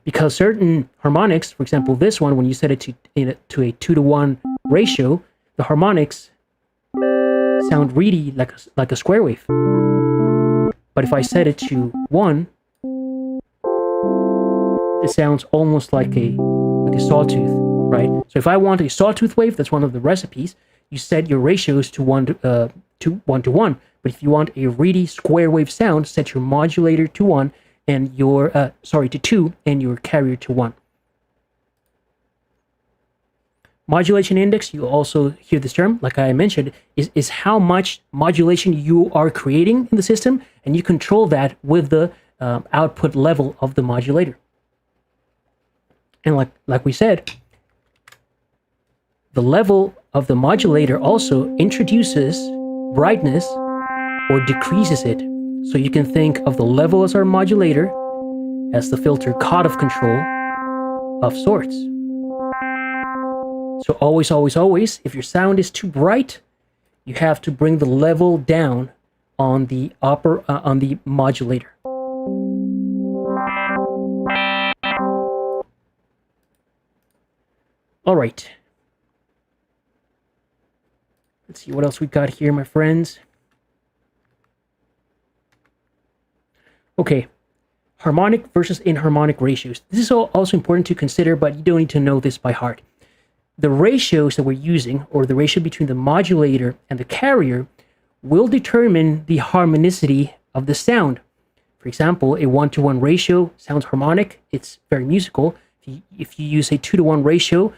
Because certain harmonics, for example, this one, when you set it to a 2-to-1 ratio, the harmonics sound really like a square wave. But if I set it to 1, it sounds almost like a sawtooth, right? So if I want a sawtooth wave, that's one of the recipes, you set your ratios to 1 to 1. But if you want a really square wave sound, set your modulator to 1 and your to 2 and your carrier to 1. Modulation index, you also hear this term, like I mentioned, is how much modulation you are creating in the system, and you control that with the output level of the modulator. And like we said, the level of the modulator also introduces brightness or decreases it. So you can think of the level as our modulator, as the filter cutoff control of sorts. So always, always, always, if your sound is too bright, you have to bring the level down on the modulator. All right. Let's see what else we got here, my friends. Okay, harmonic versus inharmonic ratios. This is also important to consider, but you don't need to know this by heart. The ratios that we're using, or the ratio between the modulator and the carrier, will determine the harmonicity of the sound. For example, a 1-to-1 ratio sounds harmonic. It's very musical. If you use a 2-to-1 ratio,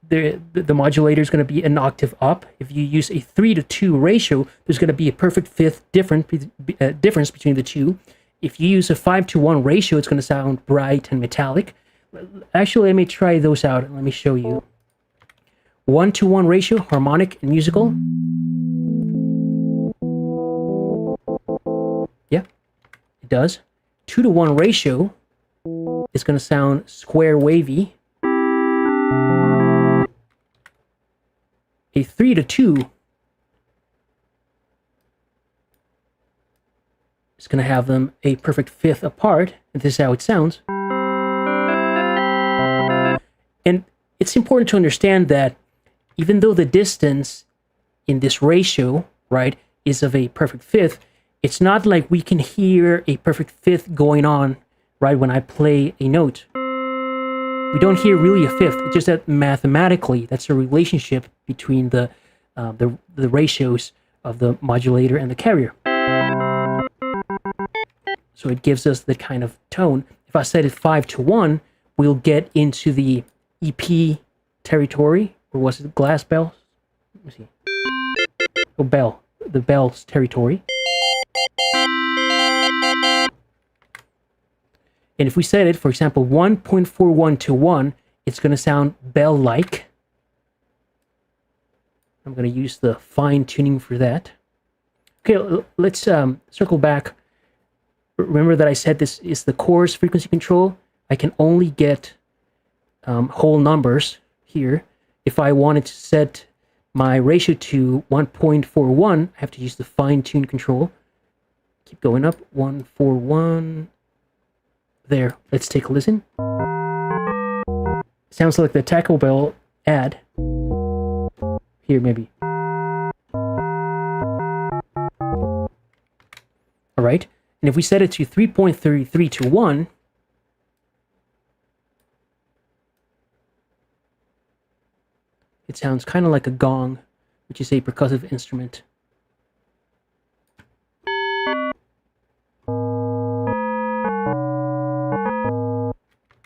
the modulator is going to be an octave up. If you use a 3-to-2 ratio, there's going to be a perfect fifth difference between the two. If you use a 5-to-1 ratio, it's going to sound bright and metallic. Actually, let me try those out. Let me show you. 1-to-1 ratio, harmonic and musical. Yeah, it does. 2-to-1 ratio is going to sound square wavy. A 3-to-2 is going to have them a perfect fifth apart, and this is how it sounds. And it's important to understand that even though the distance in this ratio, right, is of a perfect fifth, it's not like we can hear a perfect fifth going on, right, when I play a note. We don't hear really a fifth. It's just that mathematically, that's a relationship between the ratios of the modulator and the carrier. So it gives us the kind of tone. If I set it 5-to-1, we'll get into the EP territory, or was it glass bells? Let me see. Oh, the bells territory. And if we set it, for example, 1.41-to-1, it's going to sound bell-like. I'm going to use the fine tuning for that. Okay, let's circle back. Remember that I said this is the chorus frequency control. I can only get whole numbers here. If I wanted to set my ratio to 1.41, I have to use the fine tune control. Keep going up, 141. There, let's take a listen. Sounds like the Taco Bell ad. Here, maybe. All right, and if we set it to 3.33-to-1, it sounds kind of like a gong, which is a percussive instrument.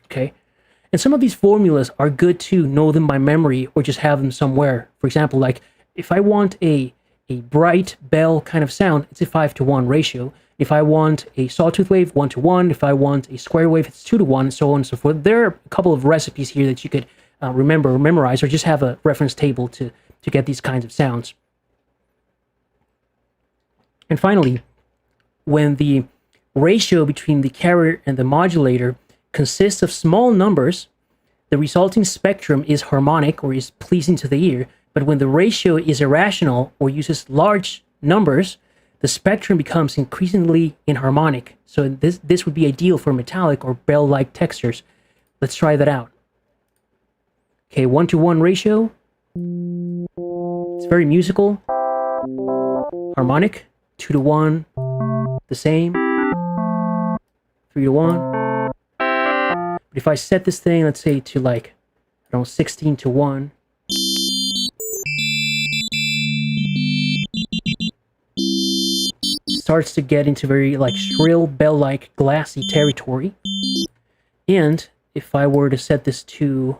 Okay, and some of these formulas are good to know them by memory or just have them somewhere. For example, like if I want a bright bell kind of sound, it's a 5-to-1 ratio. If I want a sawtooth wave, 1-to-1. If I want a square wave, it's 2-to-1, and so on and so forth. There are a couple of recipes here that you could remember or memorize, or just have a reference table to get these kinds of sounds. And finally, when the ratio between the carrier and the modulator consists of small numbers, the resulting spectrum is harmonic or is pleasing to the ear. But when the ratio is irrational or uses large numbers, the spectrum becomes increasingly inharmonic. So this would be ideal for metallic or bell-like textures. Let's try that out. Okay, 1-to-1 ratio. It's very musical. Harmonic. 2-to-1. The same. 3-to-1. But if I set this thing, let's say to like, I don't know, 16-to-1. Starts to get into very like shrill, bell-like, glassy territory. And if I were to set this to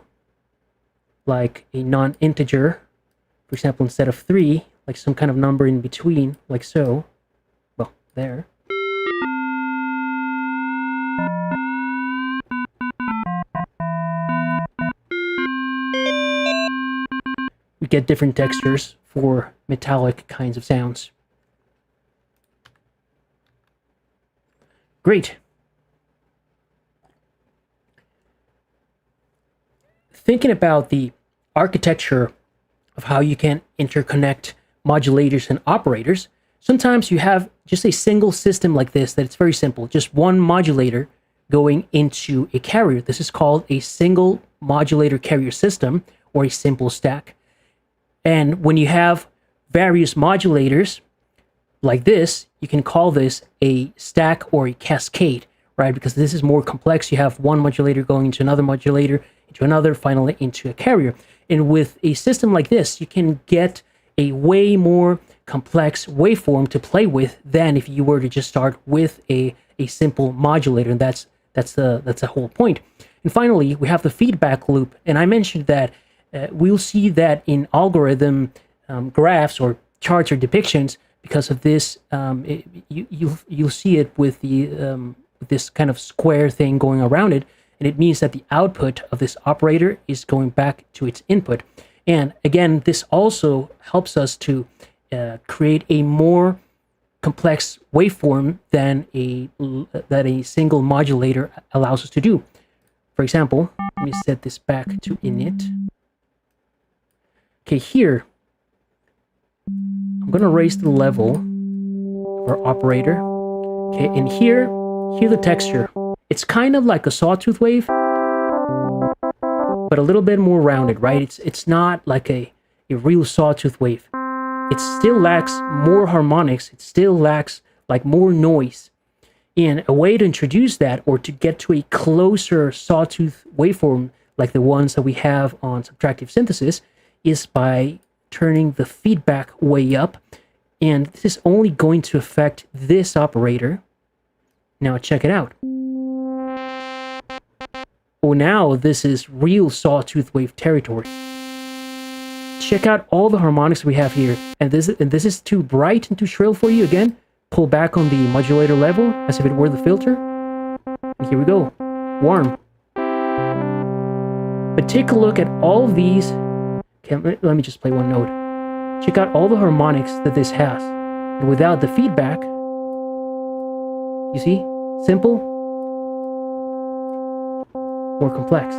like a non-integer, for example, instead of 3, like some kind of number in between, like so, well, there. We get different textures for metallic kinds of sounds. Great. Thinking about the architecture of how you can interconnect modulators and operators, sometimes you have just a single system like this that it's very simple, just one modulator going into a carrier. This is called a single modulator carrier system, or a simple stack. And when you have various modulators like this, you can call this a stack or a cascade, right? Because this is more complex. You have one modulator going into another modulator, into another, finally into a carrier. And with a system like this, you can get a way more complex waveform to play with than if you were to just start with a simple modulator. And that's the whole point. And finally, we have the feedback loop. And I mentioned that we'll see that in algorithm graphs or charts or depictions. Because of this, you'll see it with this kind of square thing going around it, and it means that the output of this operator is going back to its input. And again, this also helps us to create a more complex waveform than that a single modulator allows us to do. For example, let me set this back to init. Okay, here I'm gonna raise the level of our operator. Okay, and hear the texture. It's kind of like a sawtooth wave, but a little bit more rounded, right? It's not like a real sawtooth wave. It still lacks more harmonics. It still lacks like more noise. And a way to introduce that, or to get to a closer sawtooth waveform like the ones that we have on subtractive synthesis, is by turning the feedback way up. And this is only going to affect this operator. Now check it out. Oh, now this is real sawtooth wave territory. Check out all the harmonics we have here. And this is too bright and too shrill for you. Again, pull back on the modulator level as if it were the filter. And here we go. Warm. But take a look at all of these. Okay, let me just play one note. Check out all the harmonics that this has. And without the feedback, you see? Simple, more complex.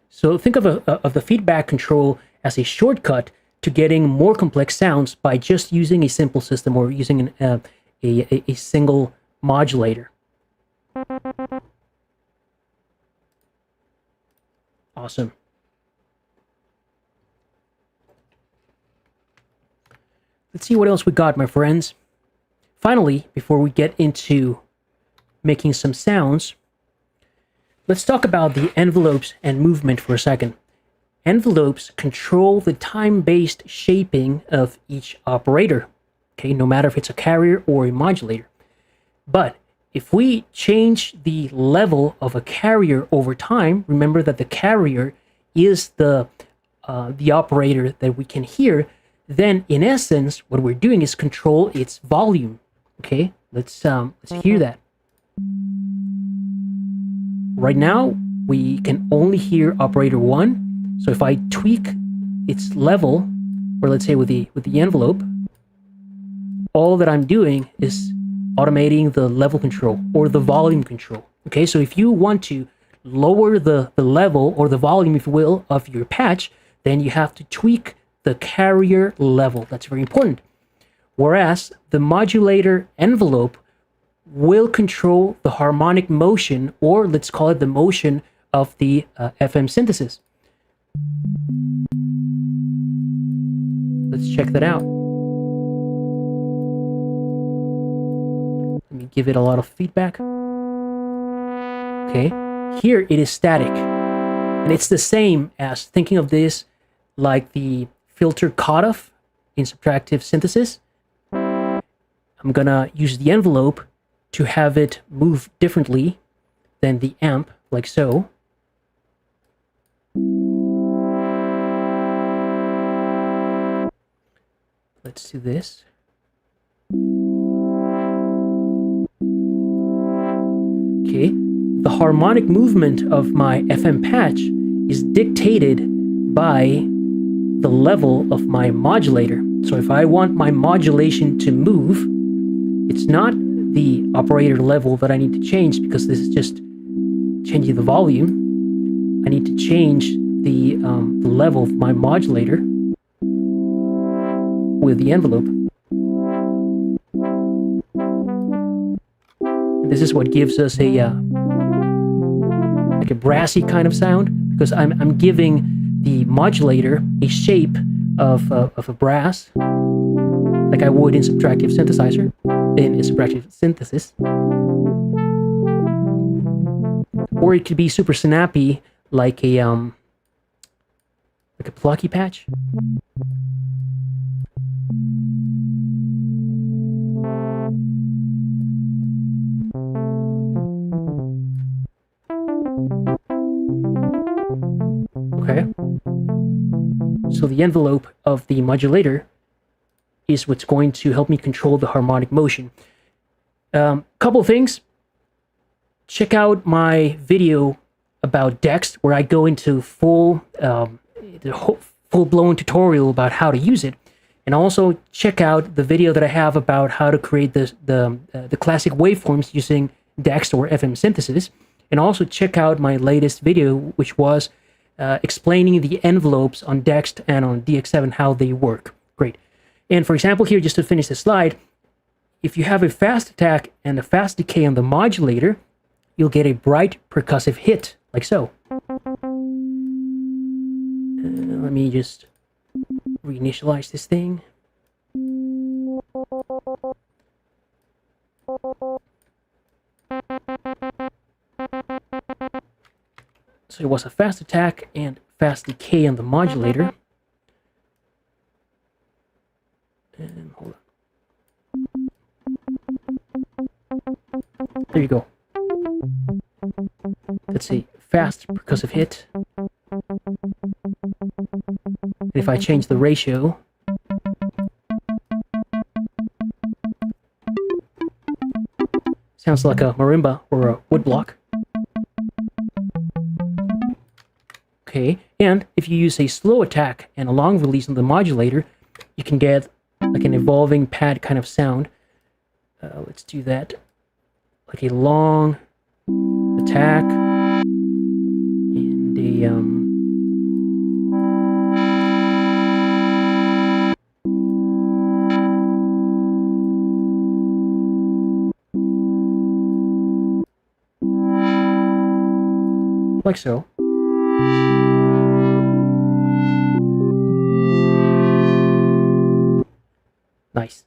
So think of the feedback control as a shortcut to getting more complex sounds by just using a simple system or using a single modulator. Awesome. Let's see what else we got, my friends. Finally, before we get into making some sounds, let's talk about the envelopes and movement for a second. Envelopes control the time-based shaping of each operator, okay, no matter if it's a carrier or a modulator. But if we change the level of a carrier over time, remember that the carrier is the operator that we can hear, then in essence, what we're doing is control its volume. Okay, let's hear that. Right now, we can only hear operator 1. So if I tweak its level, or let's say with the envelope, all that I'm doing is automating the level control or the volume control. Okay, so if you want to lower the level or the volume, if you will, of your patch, then you have to tweak the carrier level. That's very important. Whereas the modulator envelope will control the harmonic motion, or let's call it the motion of the FM synthesis. Let's check that out. Let me give it a lot of feedback. Okay, here it is static. And it's the same as thinking of this like the filter cutoff in subtractive synthesis. I'm gonna use the envelope to have it move differently than the amp, like so. Let's do this. Okay, the harmonic movement of my FM patch is dictated by the level of my modulator. So if I want my modulation to move, it's not the operator level that I need to change, because this is just changing the volume. I need to change the level of my modulator with the envelope. This is what gives us a like a brassy kind of sound, because I'm giving the modulator a shape of a brass, like I would in subtractive synthesizer, in subtractive synthesis. Or it could be super snappy, like a plucky patch. Okay. So the envelope of the modulator is what's going to help me control the harmonic motion. Couple of things. Check out my video about Dexed, where I go into full-blown tutorial about how to use it. And also check out the video that I have about how to create the classic waveforms using Dexed or FM synthesis. And also check out my latest video, which was explaining the envelopes on Dexed and on DX7, how they work. Great. And for example here, just to finish the slide, if you have a fast attack and a fast decay on the modulator, you'll get a bright percussive hit, like so. Let me just reinitialize this thing. So it was a fast attack and fast decay on the modulator. And hold on. There you go. That's a fast percussive hit. And if I change the ratio, sounds like a marimba or a woodblock. Okay, and if you use a slow attack and a long release on the modulator, you can get like an evolving pad kind of sound. Let's do that. Like a long attack and a like so. Nice.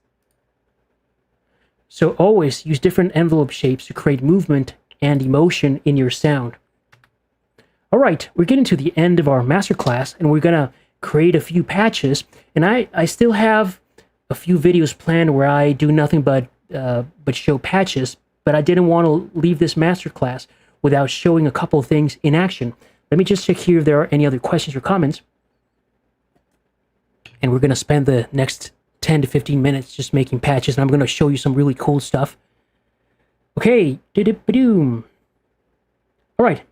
So always use different envelope shapes to create movement and emotion in your sound. All right, we're getting to the end of our masterclass, and we're gonna create a few patches. And I still have a few videos planned where I do nothing but show patches, but I didn't want to leave this masterclass without showing a couple of things in action. Let me just check here if there are any other questions or comments. And we're gonna spend the next 10 to 15 minutes just making patches, and I'm going to show you some really cool stuff. Okay, did-it-ba-doom. All right.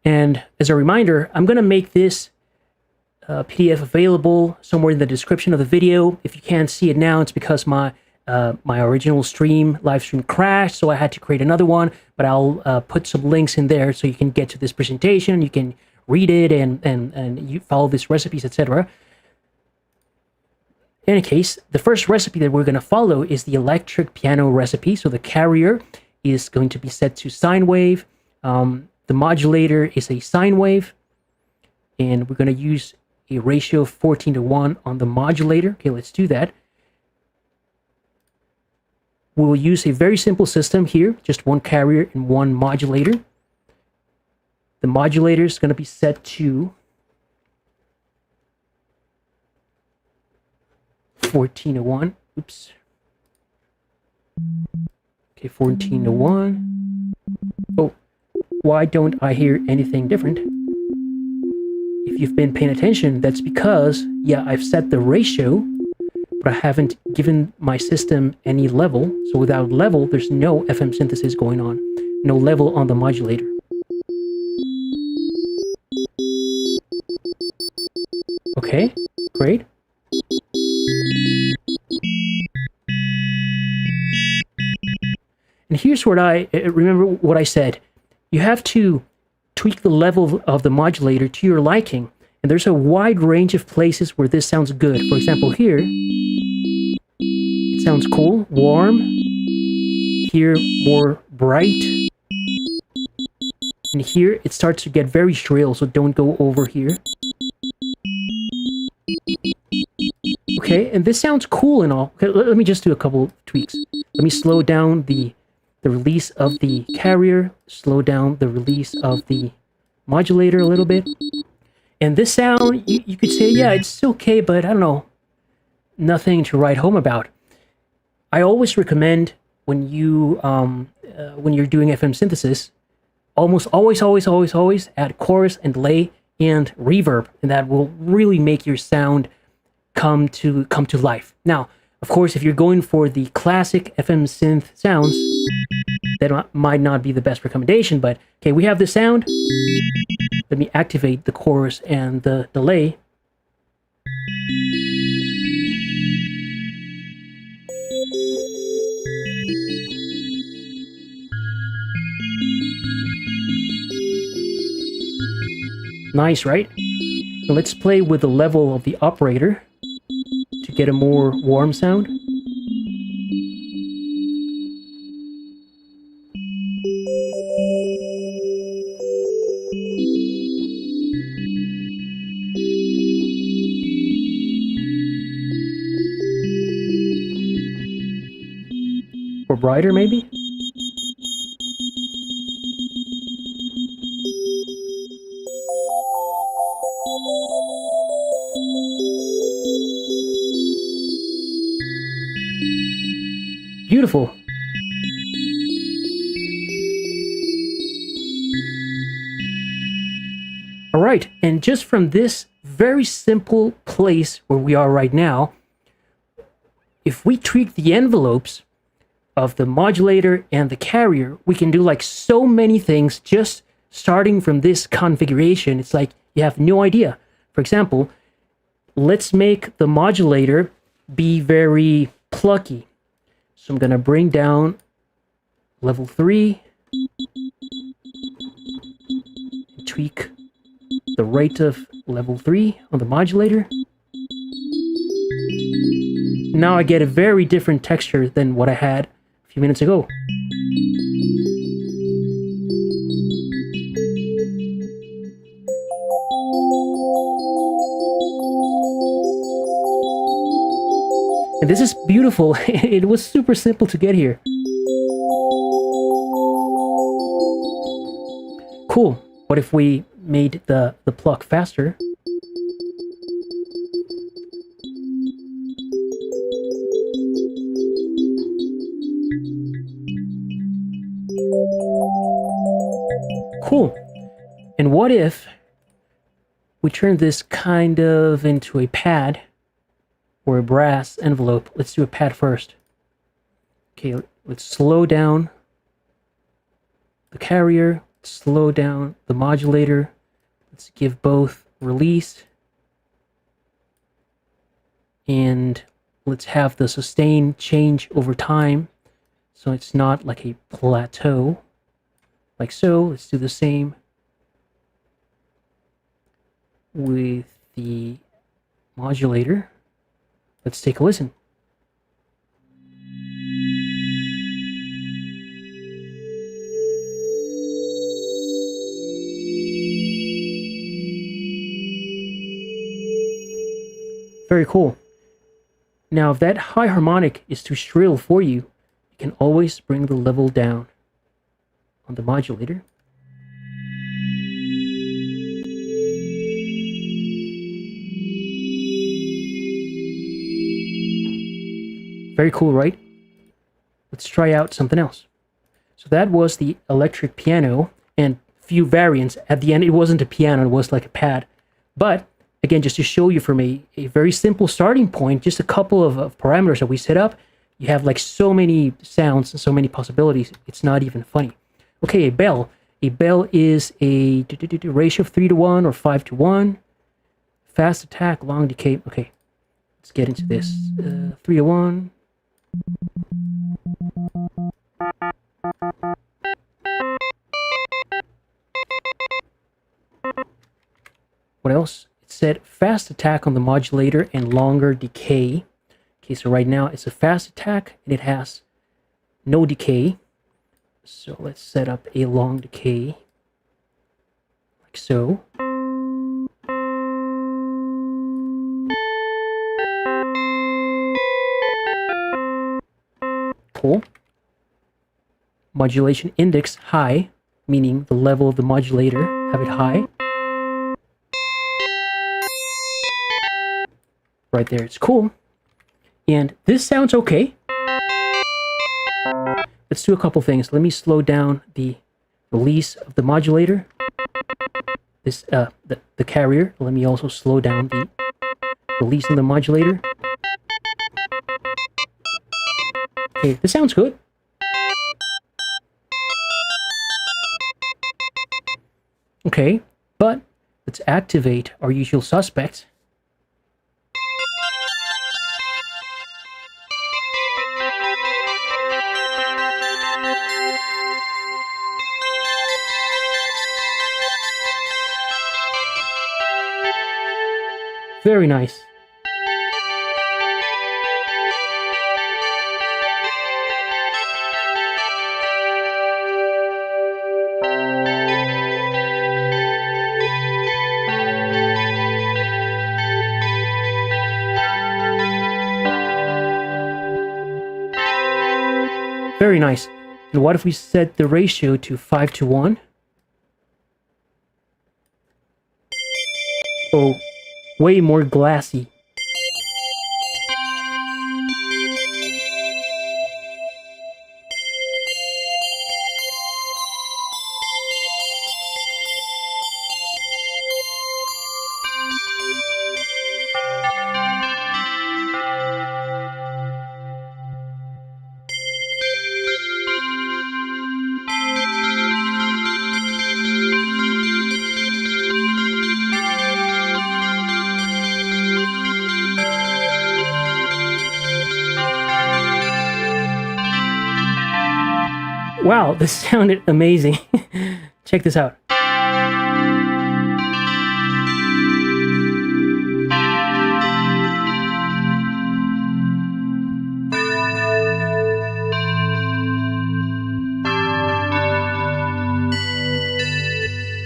And as a reminder, I'm going to make this PDF available somewhere in the description of the video. If you can't see it now, it's because my original live stream crashed, so I had to create another one, but I'll put some links in there so you can get to this presentation, you can read it, and you follow these recipes, etc. In any case, the first recipe that we're going to follow is the electric piano recipe. So the carrier is going to be set to sine wave. The modulator is a sine wave. And we're going to use a ratio of 14:1 on the modulator. Okay, let's do that. We'll use a very simple system here, just one carrier and one modulator. The modulator is going to be set to 14:1. Oops. Okay, 14:1. Oh, why don't I hear anything different? If you've been paying attention, that's because, yeah, I've set the ratio, but I haven't given my system any level. So without level, there's no FM synthesis going on. No level on the modulator. Okay, great. And here's what I remember what I said. You have to tweak the level of the modulator to your liking. And there's a wide range of places where this sounds good. For example, here, it sounds cool, warm. Here, more bright. And here, it starts to get very shrill, so don't go over here. Okay, and this sounds cool and all. Okay, let me just do a couple tweaks. Let me slow down the release of the carrier, slow down the release of the modulator a little bit. And this sound, you could say, yeah, it's okay, but I don't know, nothing to write home about. I always recommend when you're doing FM synthesis, almost always add chorus and delay and reverb, and that will really make your sound come to life. Now, of course, if you're going for the classic FM synth sounds, that might not be the best recommendation, but okay, we have the sound. Let me activate the chorus and the delay. Nice, right? Now let's play with the level of the operator to get a more warm sound. Or brighter, maybe? Beautiful. All right, and just from this very simple place where we are right now, if we tweak the envelopes of the modulator and the carrier, we can do like so many things just starting from this configuration. It's like you have no idea. For example, let's make the modulator be very plucky. So I'm going to bring down level 3, tweak the rate of level 3 on the modulator. Now I get a very different texture than what I had a few minutes ago. And this is beautiful. It was super simple to get here. Cool. What if we made the pluck faster? Cool. And what if we turn this kind of into a pad or a brass envelope? Let's do a pad first. Okay, let's slow down the carrier, slow down the modulator. Let's give both release. And let's have the sustain change over time, so it's not like a plateau. Like so. Let's do the same with the modulator. Let's take a listen. Very cool. Now, if that high harmonic is too shrill for you, you can always bring the level down on the modulator. Very cool, right? Let's try out something else. So that was the electric piano and few variants. At the end, it wasn't a piano, it was like a pad. But again, just to show you from a very simple starting point, just a couple of parameters that we set up, you have like so many sounds and so many possibilities. It's not even funny. Okay, a bell. A bell is a ratio of 3:1 or 5:1. Fast attack, long decay. Okay, let's get into this. 3:1. What else? It said fast attack on the modulator and longer decay. Okay, so right now it's a fast attack and it has no decay. So let's set up a long decay, like so. Cool. Modulation index high, meaning the level of the modulator, have it high. Right there, it's cool. And this sounds okay. Let's do a couple things. Let me slow down the release of the modulator. This the carrier. Let me also slow down the release of the modulator. Okay, this sounds good. Okay, but let's activate our usual suspects. Very nice. Very nice. And what if we set the ratio to 5:1? Oh, way more glassy. Wow, this sounded amazing. Check this out.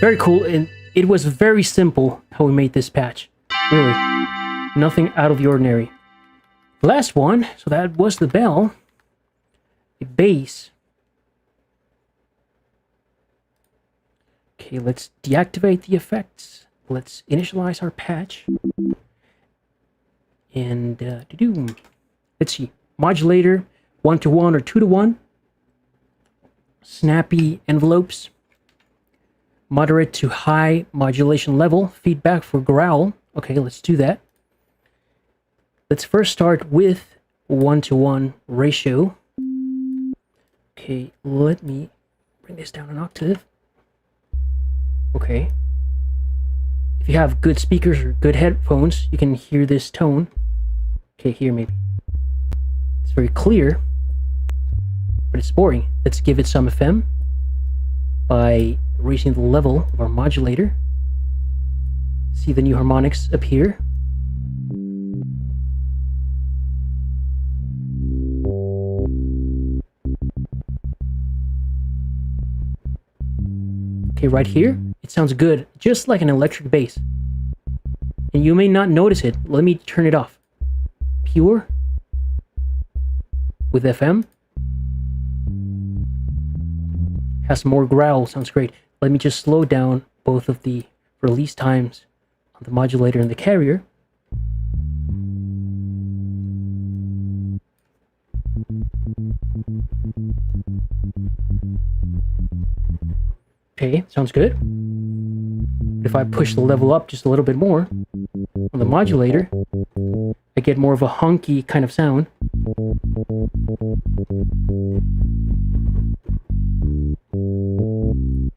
Very cool, and it was very simple how we made this patch. Really, nothing out of the ordinary. Last one, so that was the bell. The bass. Okay, let's deactivate the effects. Let's initialize our patch. And let's see. Modulator 1:1 or 2:1. Snappy envelopes. Moderate to high modulation level. Feedback for growl. Okay, let's do that. Let's first start with 1:1 ratio. Okay, let me bring this down an octave. Okay. If you have good speakers or good headphones, you can hear this tone. Okay, here maybe. It's very clear, but it's boring. Let's give it some FM by raising the level of our modulator. See the new harmonics appear. Okay, right here, it sounds good, just like an electric bass. And you may not notice it. Let me turn it off. Pure with FM. Has more growl, sounds great. Let me just slow down both of the release times on the modulator and the carrier. Okay, sounds good. If I push the level up just a little bit more on the modulator, I get more of a honky kind of sound.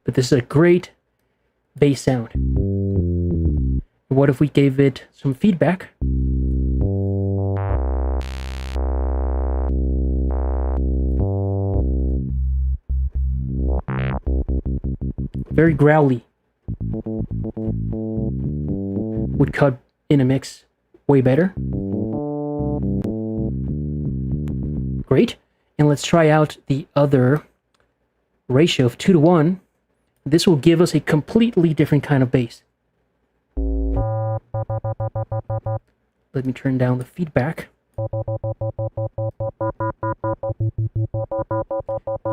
But this is a great bass sound. What if we gave it some feedback? Very growly. Would cut in a mix way better. Great. And let's try out the other ratio of 2:1. This will give us a completely different kind of bass. Let me turn down the feedback.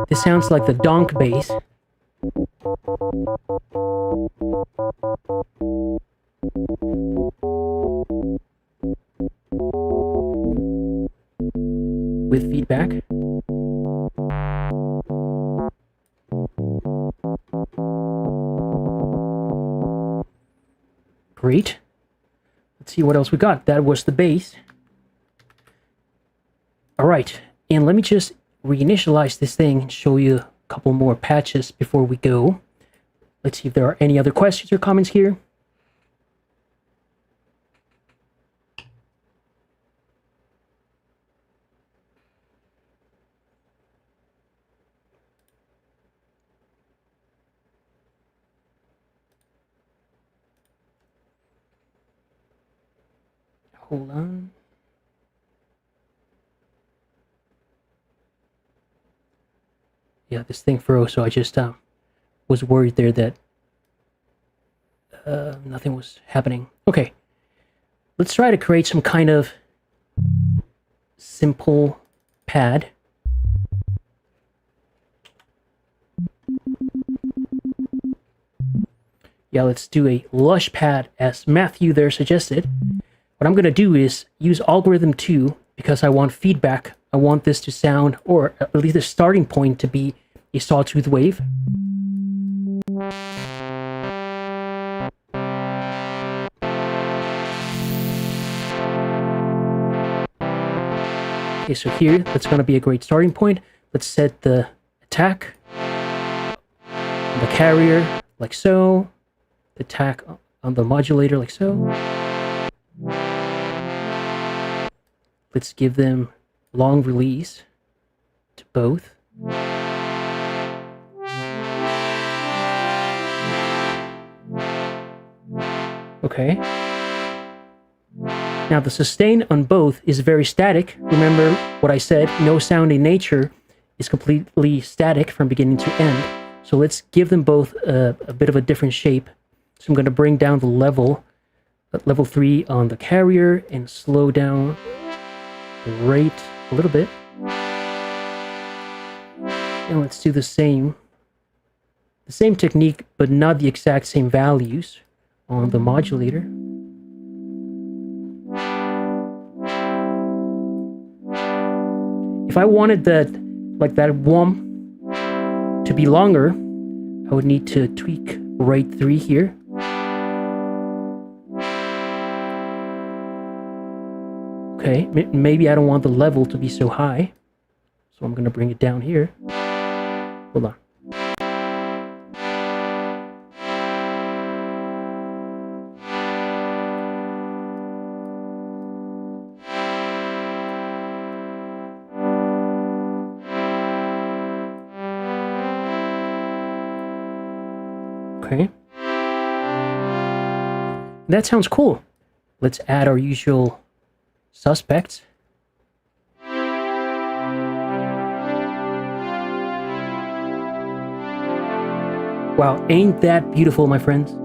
This sounds like the donk bass. With feedback. Great. Let's see what else we got. That was the bass. All right, and let me just reinitialize this thing and show you a couple more patches before we go. Let's see if there are any other questions or comments here. Hold on. Yeah, this thing froze, so I just was worried there that nothing was happening. Okay, let's try to create some kind of simple pad. Yeah, let's do a lush pad as Matthew there suggested. What I'm going to do is use algorithm 2 because I want feedback. I want this to sound, or at least the starting point to be a sawtooth wave. Okay, so here, that's going to be a great starting point. Let's set the attack, the carrier, like so, the attack on the modulator, like so. Let's give them long release to both. Okay. Now the sustain on both is very static. Remember what I said, no sound in nature is completely static from beginning to end. So let's give them both a bit of a different shape. So I'm going to bring down the level, at level 3 on the carrier, and slow down the rate a little bit. And let's do the same technique, but not the exact same values on the modulator. If I wanted that, like that whomp to be longer, I would need to tweak rate 3 here. Okay, maybe I don't want the level to be so high, so I'm going to bring it down here. Hold on. Okay. That sounds cool. Let's add our usual suspects. Wow, ain't that beautiful, my friends?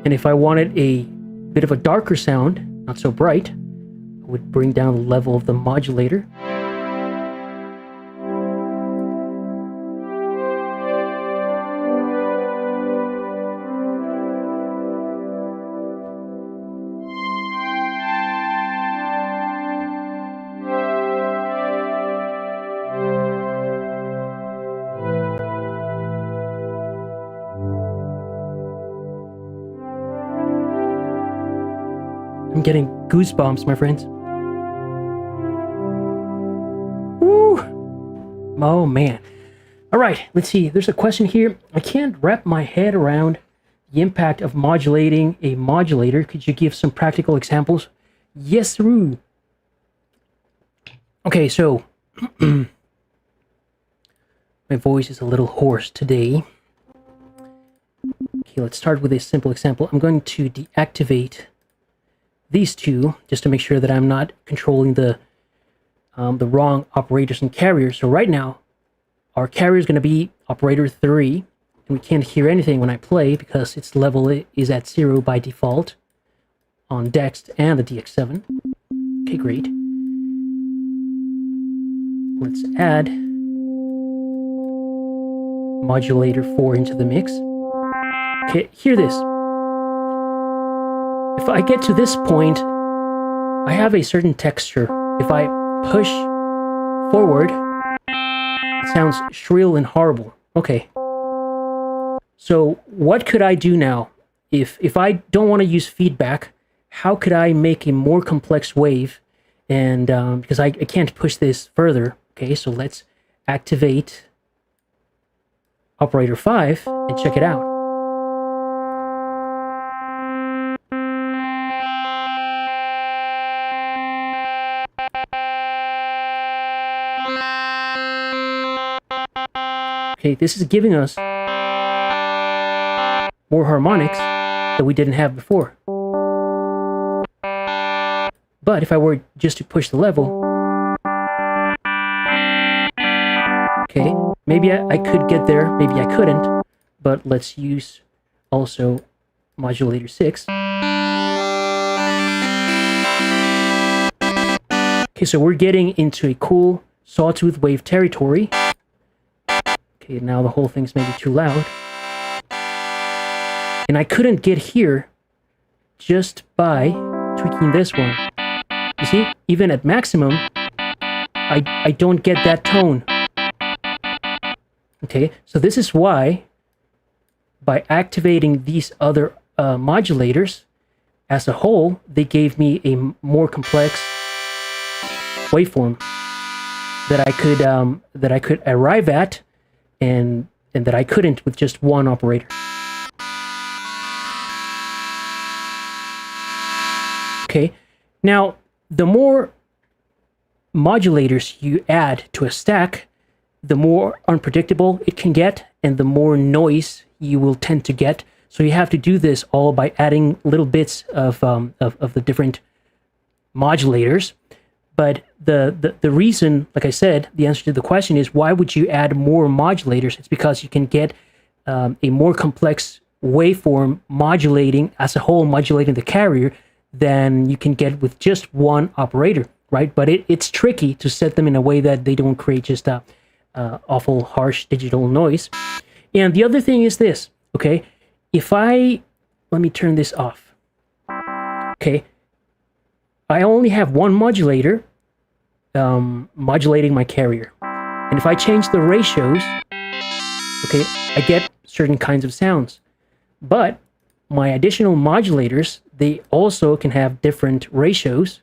And if I wanted a bit of a darker sound, not so bright, I would bring down the level of the modulator. I'm getting goosebumps, my friends. Woo! Oh, man. All right, let's see. There's a question here. I can't wrap my head around the impact of modulating a modulator. Could you give some practical examples? Yes, sir. Okay, so My voice is a little hoarse today. Okay, let's start with a simple example. I'm going to deactivate these two just to make sure that I'm not controlling the wrong operators and carriers. So right now, our carrier is going to be operator 3, and we can't hear anything when I play because its level is at 0 by default on Dexed and the DX7. Okay, great. Let's add modulator 4 into the mix. Okay, hear this. If I get to this point, I have a certain texture. If I push forward, it sounds shrill and horrible. Okay. So what could I do now? If I don't want to use feedback, how could I make a more complex wave? And because I can't push this further. Okay, so let's activate operator 5 and check it out. Okay, this is giving us more harmonics that we didn't have before. But if I were just to push the level, okay, maybe I could get there, maybe I couldn't, but let's use also modulator 6. Okay, so we're getting into a cool sawtooth wave territory. Okay, now the whole thing's maybe too loud. And I couldn't get here just by tweaking this one. You see, even at maximum, I don't get that tone. Okay, so this is why, by activating these other modulators, as a whole, they gave me a more complex waveform that I could arrive at, and that I couldn't with just one operator. Okay, now the more modulators you add to a stack, the more unpredictable it can get, and the more noise you will tend to get. So you have to do this all by adding little bits of the different modulators. But the reason, like I said, the answer to the question is, why would you add more modulators? It's because you can get a more complex waveform modulating as a whole, modulating the carrier, than you can get with just one operator, right? But it's tricky to set them in a way that they don't create just a awful harsh digital noise. And the other thing is this, okay? Let me turn this off. Okay, I only have one modulator modulating my carrier. And if I change the ratios, okay, I get certain kinds of sounds. But my additional modulators, they also can have different ratios.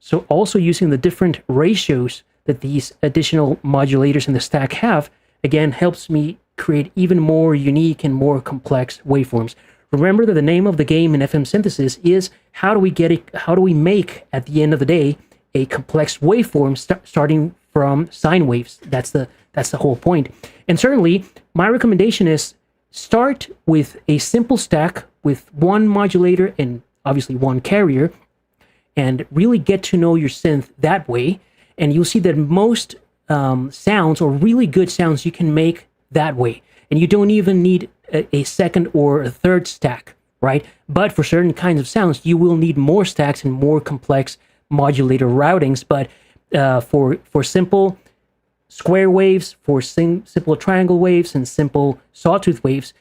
So also using the different ratios that these additional modulators in the stack have, again, helps me create even more unique and more complex waveforms. Remember that the name of the game in FM synthesis is how do we make, at the end of the day, a complex waveform starting from sine waves. That's the whole point. And certainly, my recommendation is start with a simple stack with one modulator and obviously one carrier, and really get to know your synth that way. And you'll see that most sounds, or really good sounds, you can make that way. And you don't even need a second or a third stack, right? But for certain kinds of sounds, you will need more stacks and more complex modulator routings. But for simple square waves, for simple triangle waves, and simple sawtooth waves,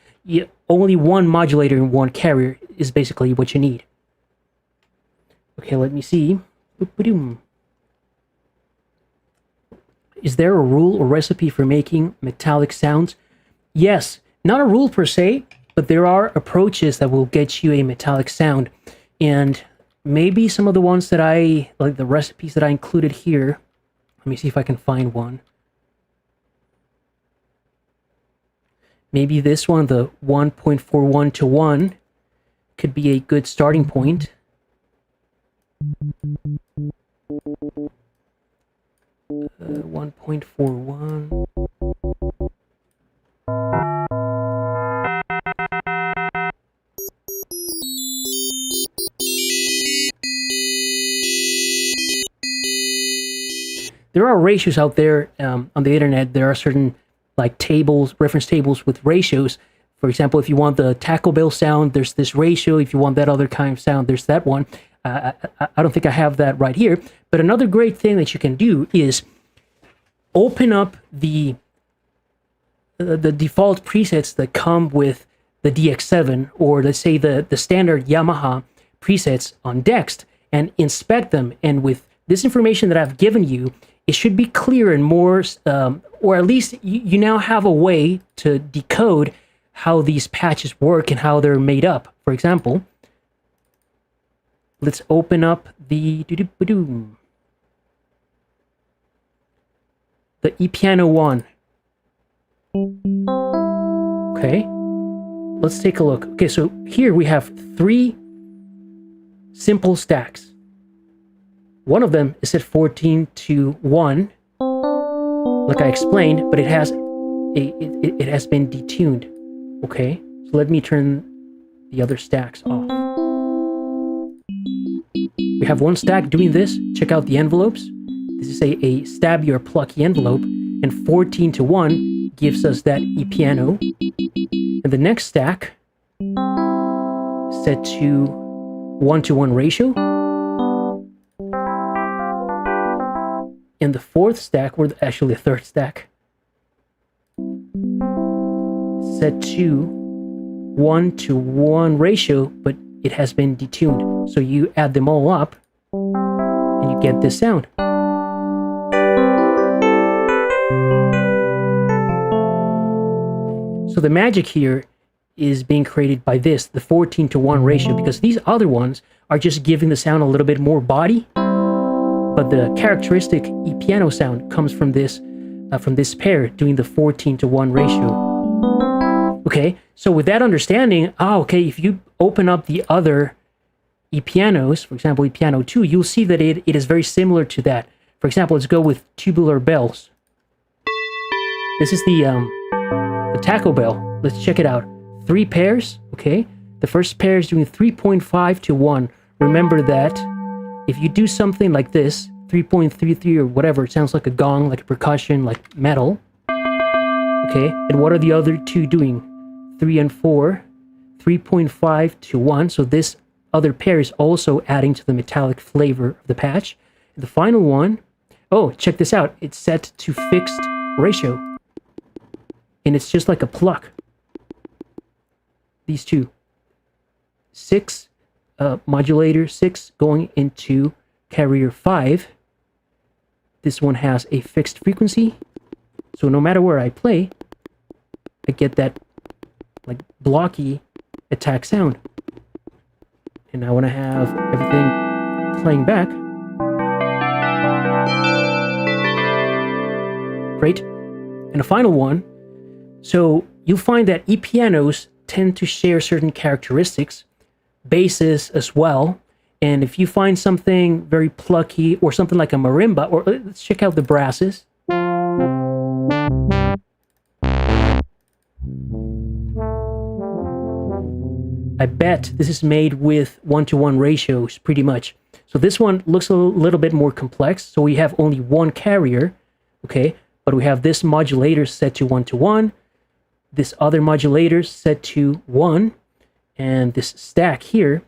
only one modulator and one carrier is basically what you need. Okay, let me see. Is there a rule or recipe for making metallic sounds? Yes, not a rule per se, but there are approaches that will get you a metallic sound. And maybe some of the ones that like the recipes that I included here, let me see if I can find one. Maybe this one, the 1.41 to 1, could be a good starting point. 1.41. There are ratios out there on the internet. There are certain like tables, reference tables with ratios. For example, if you want the Taco Bell sound, there's this ratio. If you want that other kind of sound, there's that one. I don't think I have that right here. But another great thing that you can do is open up the default presets that come with the DX7, or let's say the standard Yamaha presets on Dexed, and inspect them. And with this information that I've given you, it should be clear and more, or at least you now have a way to decode how these patches work and how they're made up. For example, let's open up the ePiano 1. Okay, let's take a look. Okay, so here we have 3 simple stacks. One of them is set 14 to 1, like I explained, but it has been detuned. Okay, so let me turn the other stacks off. We have one stack doing this. Check out the envelopes. This is a stabby or plucky envelope, and 14 to 1 gives us that ePiano. And the next stack set to 1-to-1 ratio. And the fourth stack, or actually the third stack, set to 1-to-1 ratio, but it has been detuned. So you add them all up and you get this sound. So the magic here is being created by this, the 14-to-1 ratio, because these other ones are just giving the sound a little bit more body. But the characteristic ePiano sound comes from this pair doing the 14-to-1 ratio. Okay, so with that understanding, okay, if you open up the other ePianos, for example, ePiano 2, you'll see that it is very similar to that. For example, let's go with Tubular Bells. This is the Taco Bell. Let's check it out. 3 pairs, okay? The first pair is doing 3.5 to 1. Remember that if you do something like this, 3.33 or whatever, it sounds like a gong, like a percussion, like metal. Okay, and what are the other 2 doing? 3 and 4, 3.5 to 1. So this other pair is also adding to the metallic flavor of the patch. And the final one, oh, check this out. It's set to fixed ratio. And it's just like a pluck. These 2. 6 modulator 6 going into carrier 5. This one has a fixed frequency, so no matter where I play, I get that like blocky attack sound. And now when I have everything playing back, great. And the final one, so you'll find that ePianos tend to share certain characteristics, basses as well. And if you find something very plucky or something like a marimba, or let's check out the brasses. I bet this is made with 1-to-1 ratios pretty much. So this one looks a little bit more complex. So we have only one carrier, okay? But we have this modulator set to 1-to-1, this other modulator set to 1, and this stack here,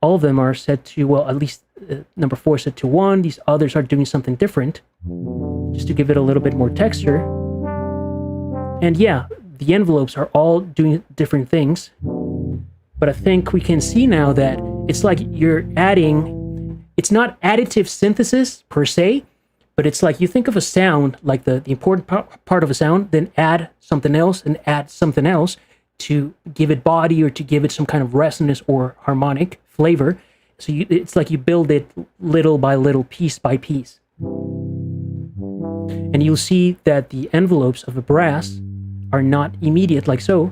all of them are set to, well, at least number 4 set to 1. These others are doing something different, just to give it a little bit more texture. And yeah, the envelopes are all doing different things. But I think we can see now that it's like you're adding, it's not additive synthesis per se, but it's like you think of a sound, like the important part of a sound, then add something else and add something else to give it body or to give it some kind of resonance or harmonic flavor. So it's like you build it little by little, piece by piece. And you'll see that the envelopes of a brass are not immediate like so.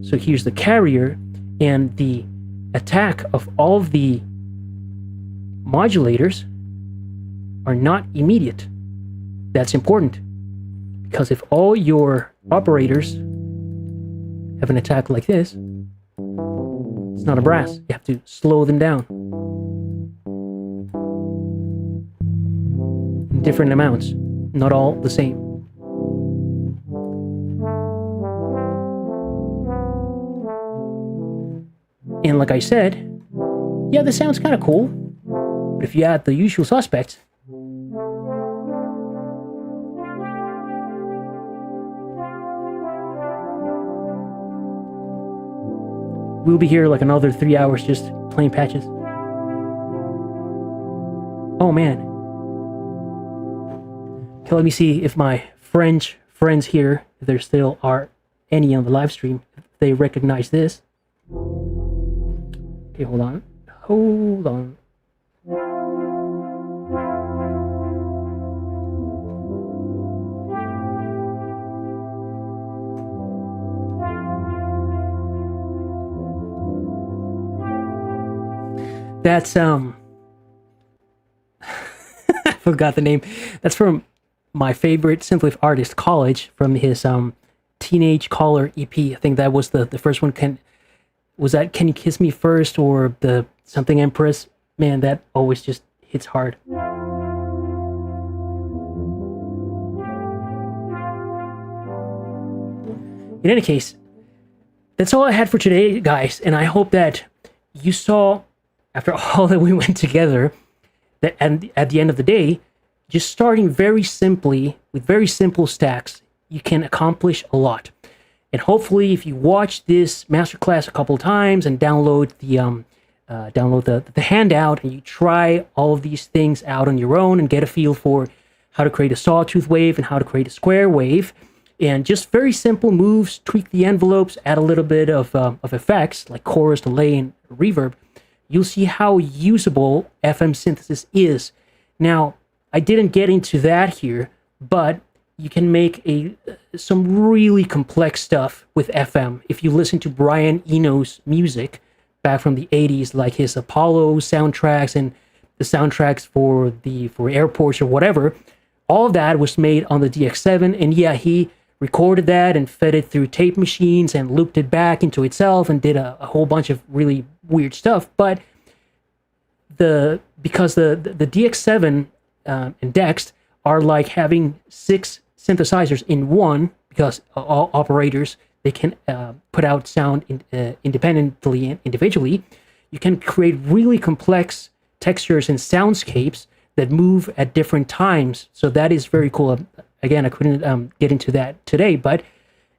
So here's the carrier, and the attack of all of the modulators are not immediate. That's important, because if all your operators have an attack like this, it's not a brass. You have to slow them down in different amounts, not all the same. And like I said, yeah, this sounds kind of cool, but if you add the usual suspects, we'll be here like another 3 hours just playing patches. Oh man. Okay, let me see if my French friends here, if there still are any on the live stream, if they recognize this. Okay, hold on. Hold on. That's I forgot the name. That's from my favorite Synthwave artist, College, from his Teenage Caller EP. I think that was the first one. Was that Can You Kiss Me First, or the something Empress? Man, that always just hits hard. In any case, that's all I had for today, guys, and I hope that you saw, after all that we went together, that at the end of the day, just starting very simply with very simple stacks, you can accomplish a lot. And hopefully, if you watch this masterclass a couple times and download the handout, and you try all of these things out on your own and get a feel for how to create a sawtooth wave and how to create a square wave, and just very simple moves, tweak the envelopes, add a little bit of effects like chorus, delay, and reverb, you'll see how usable FM synthesis is. Now, I didn't get into that here, but you can make some really complex stuff with FM. If you listen to Brian Eno's music back from the 80s, like his Apollo soundtracks and the soundtracks for airports or whatever, all of that was made on the DX7. And yeah, he recorded that and fed it through tape machines and looped it back into itself and did a whole bunch of really weird stuff. But because the DX7 and Dexed are like having 6 synthesizers in one, because all operators, they can put out sound independently and individually. You can create really complex textures and soundscapes that move at different times. So that is very cool. Again, I couldn't get into that today, but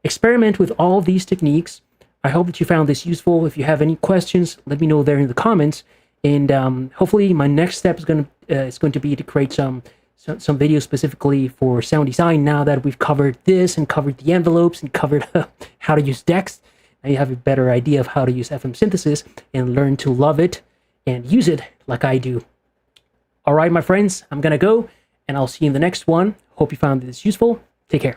experiment with all of these techniques. I hope that you found this useful. If you have any questions, let me know there in the comments. And hopefully my next step is going to be to create some videos specifically for sound design. Now that we've covered this and covered the envelopes and covered how to use Dexed, now you have a better idea of how to use FM synthesis and learn to love it and use it like I do. All right, my friends, I'm going to go, and I'll see you in the next one. Hope you found this useful. Take care.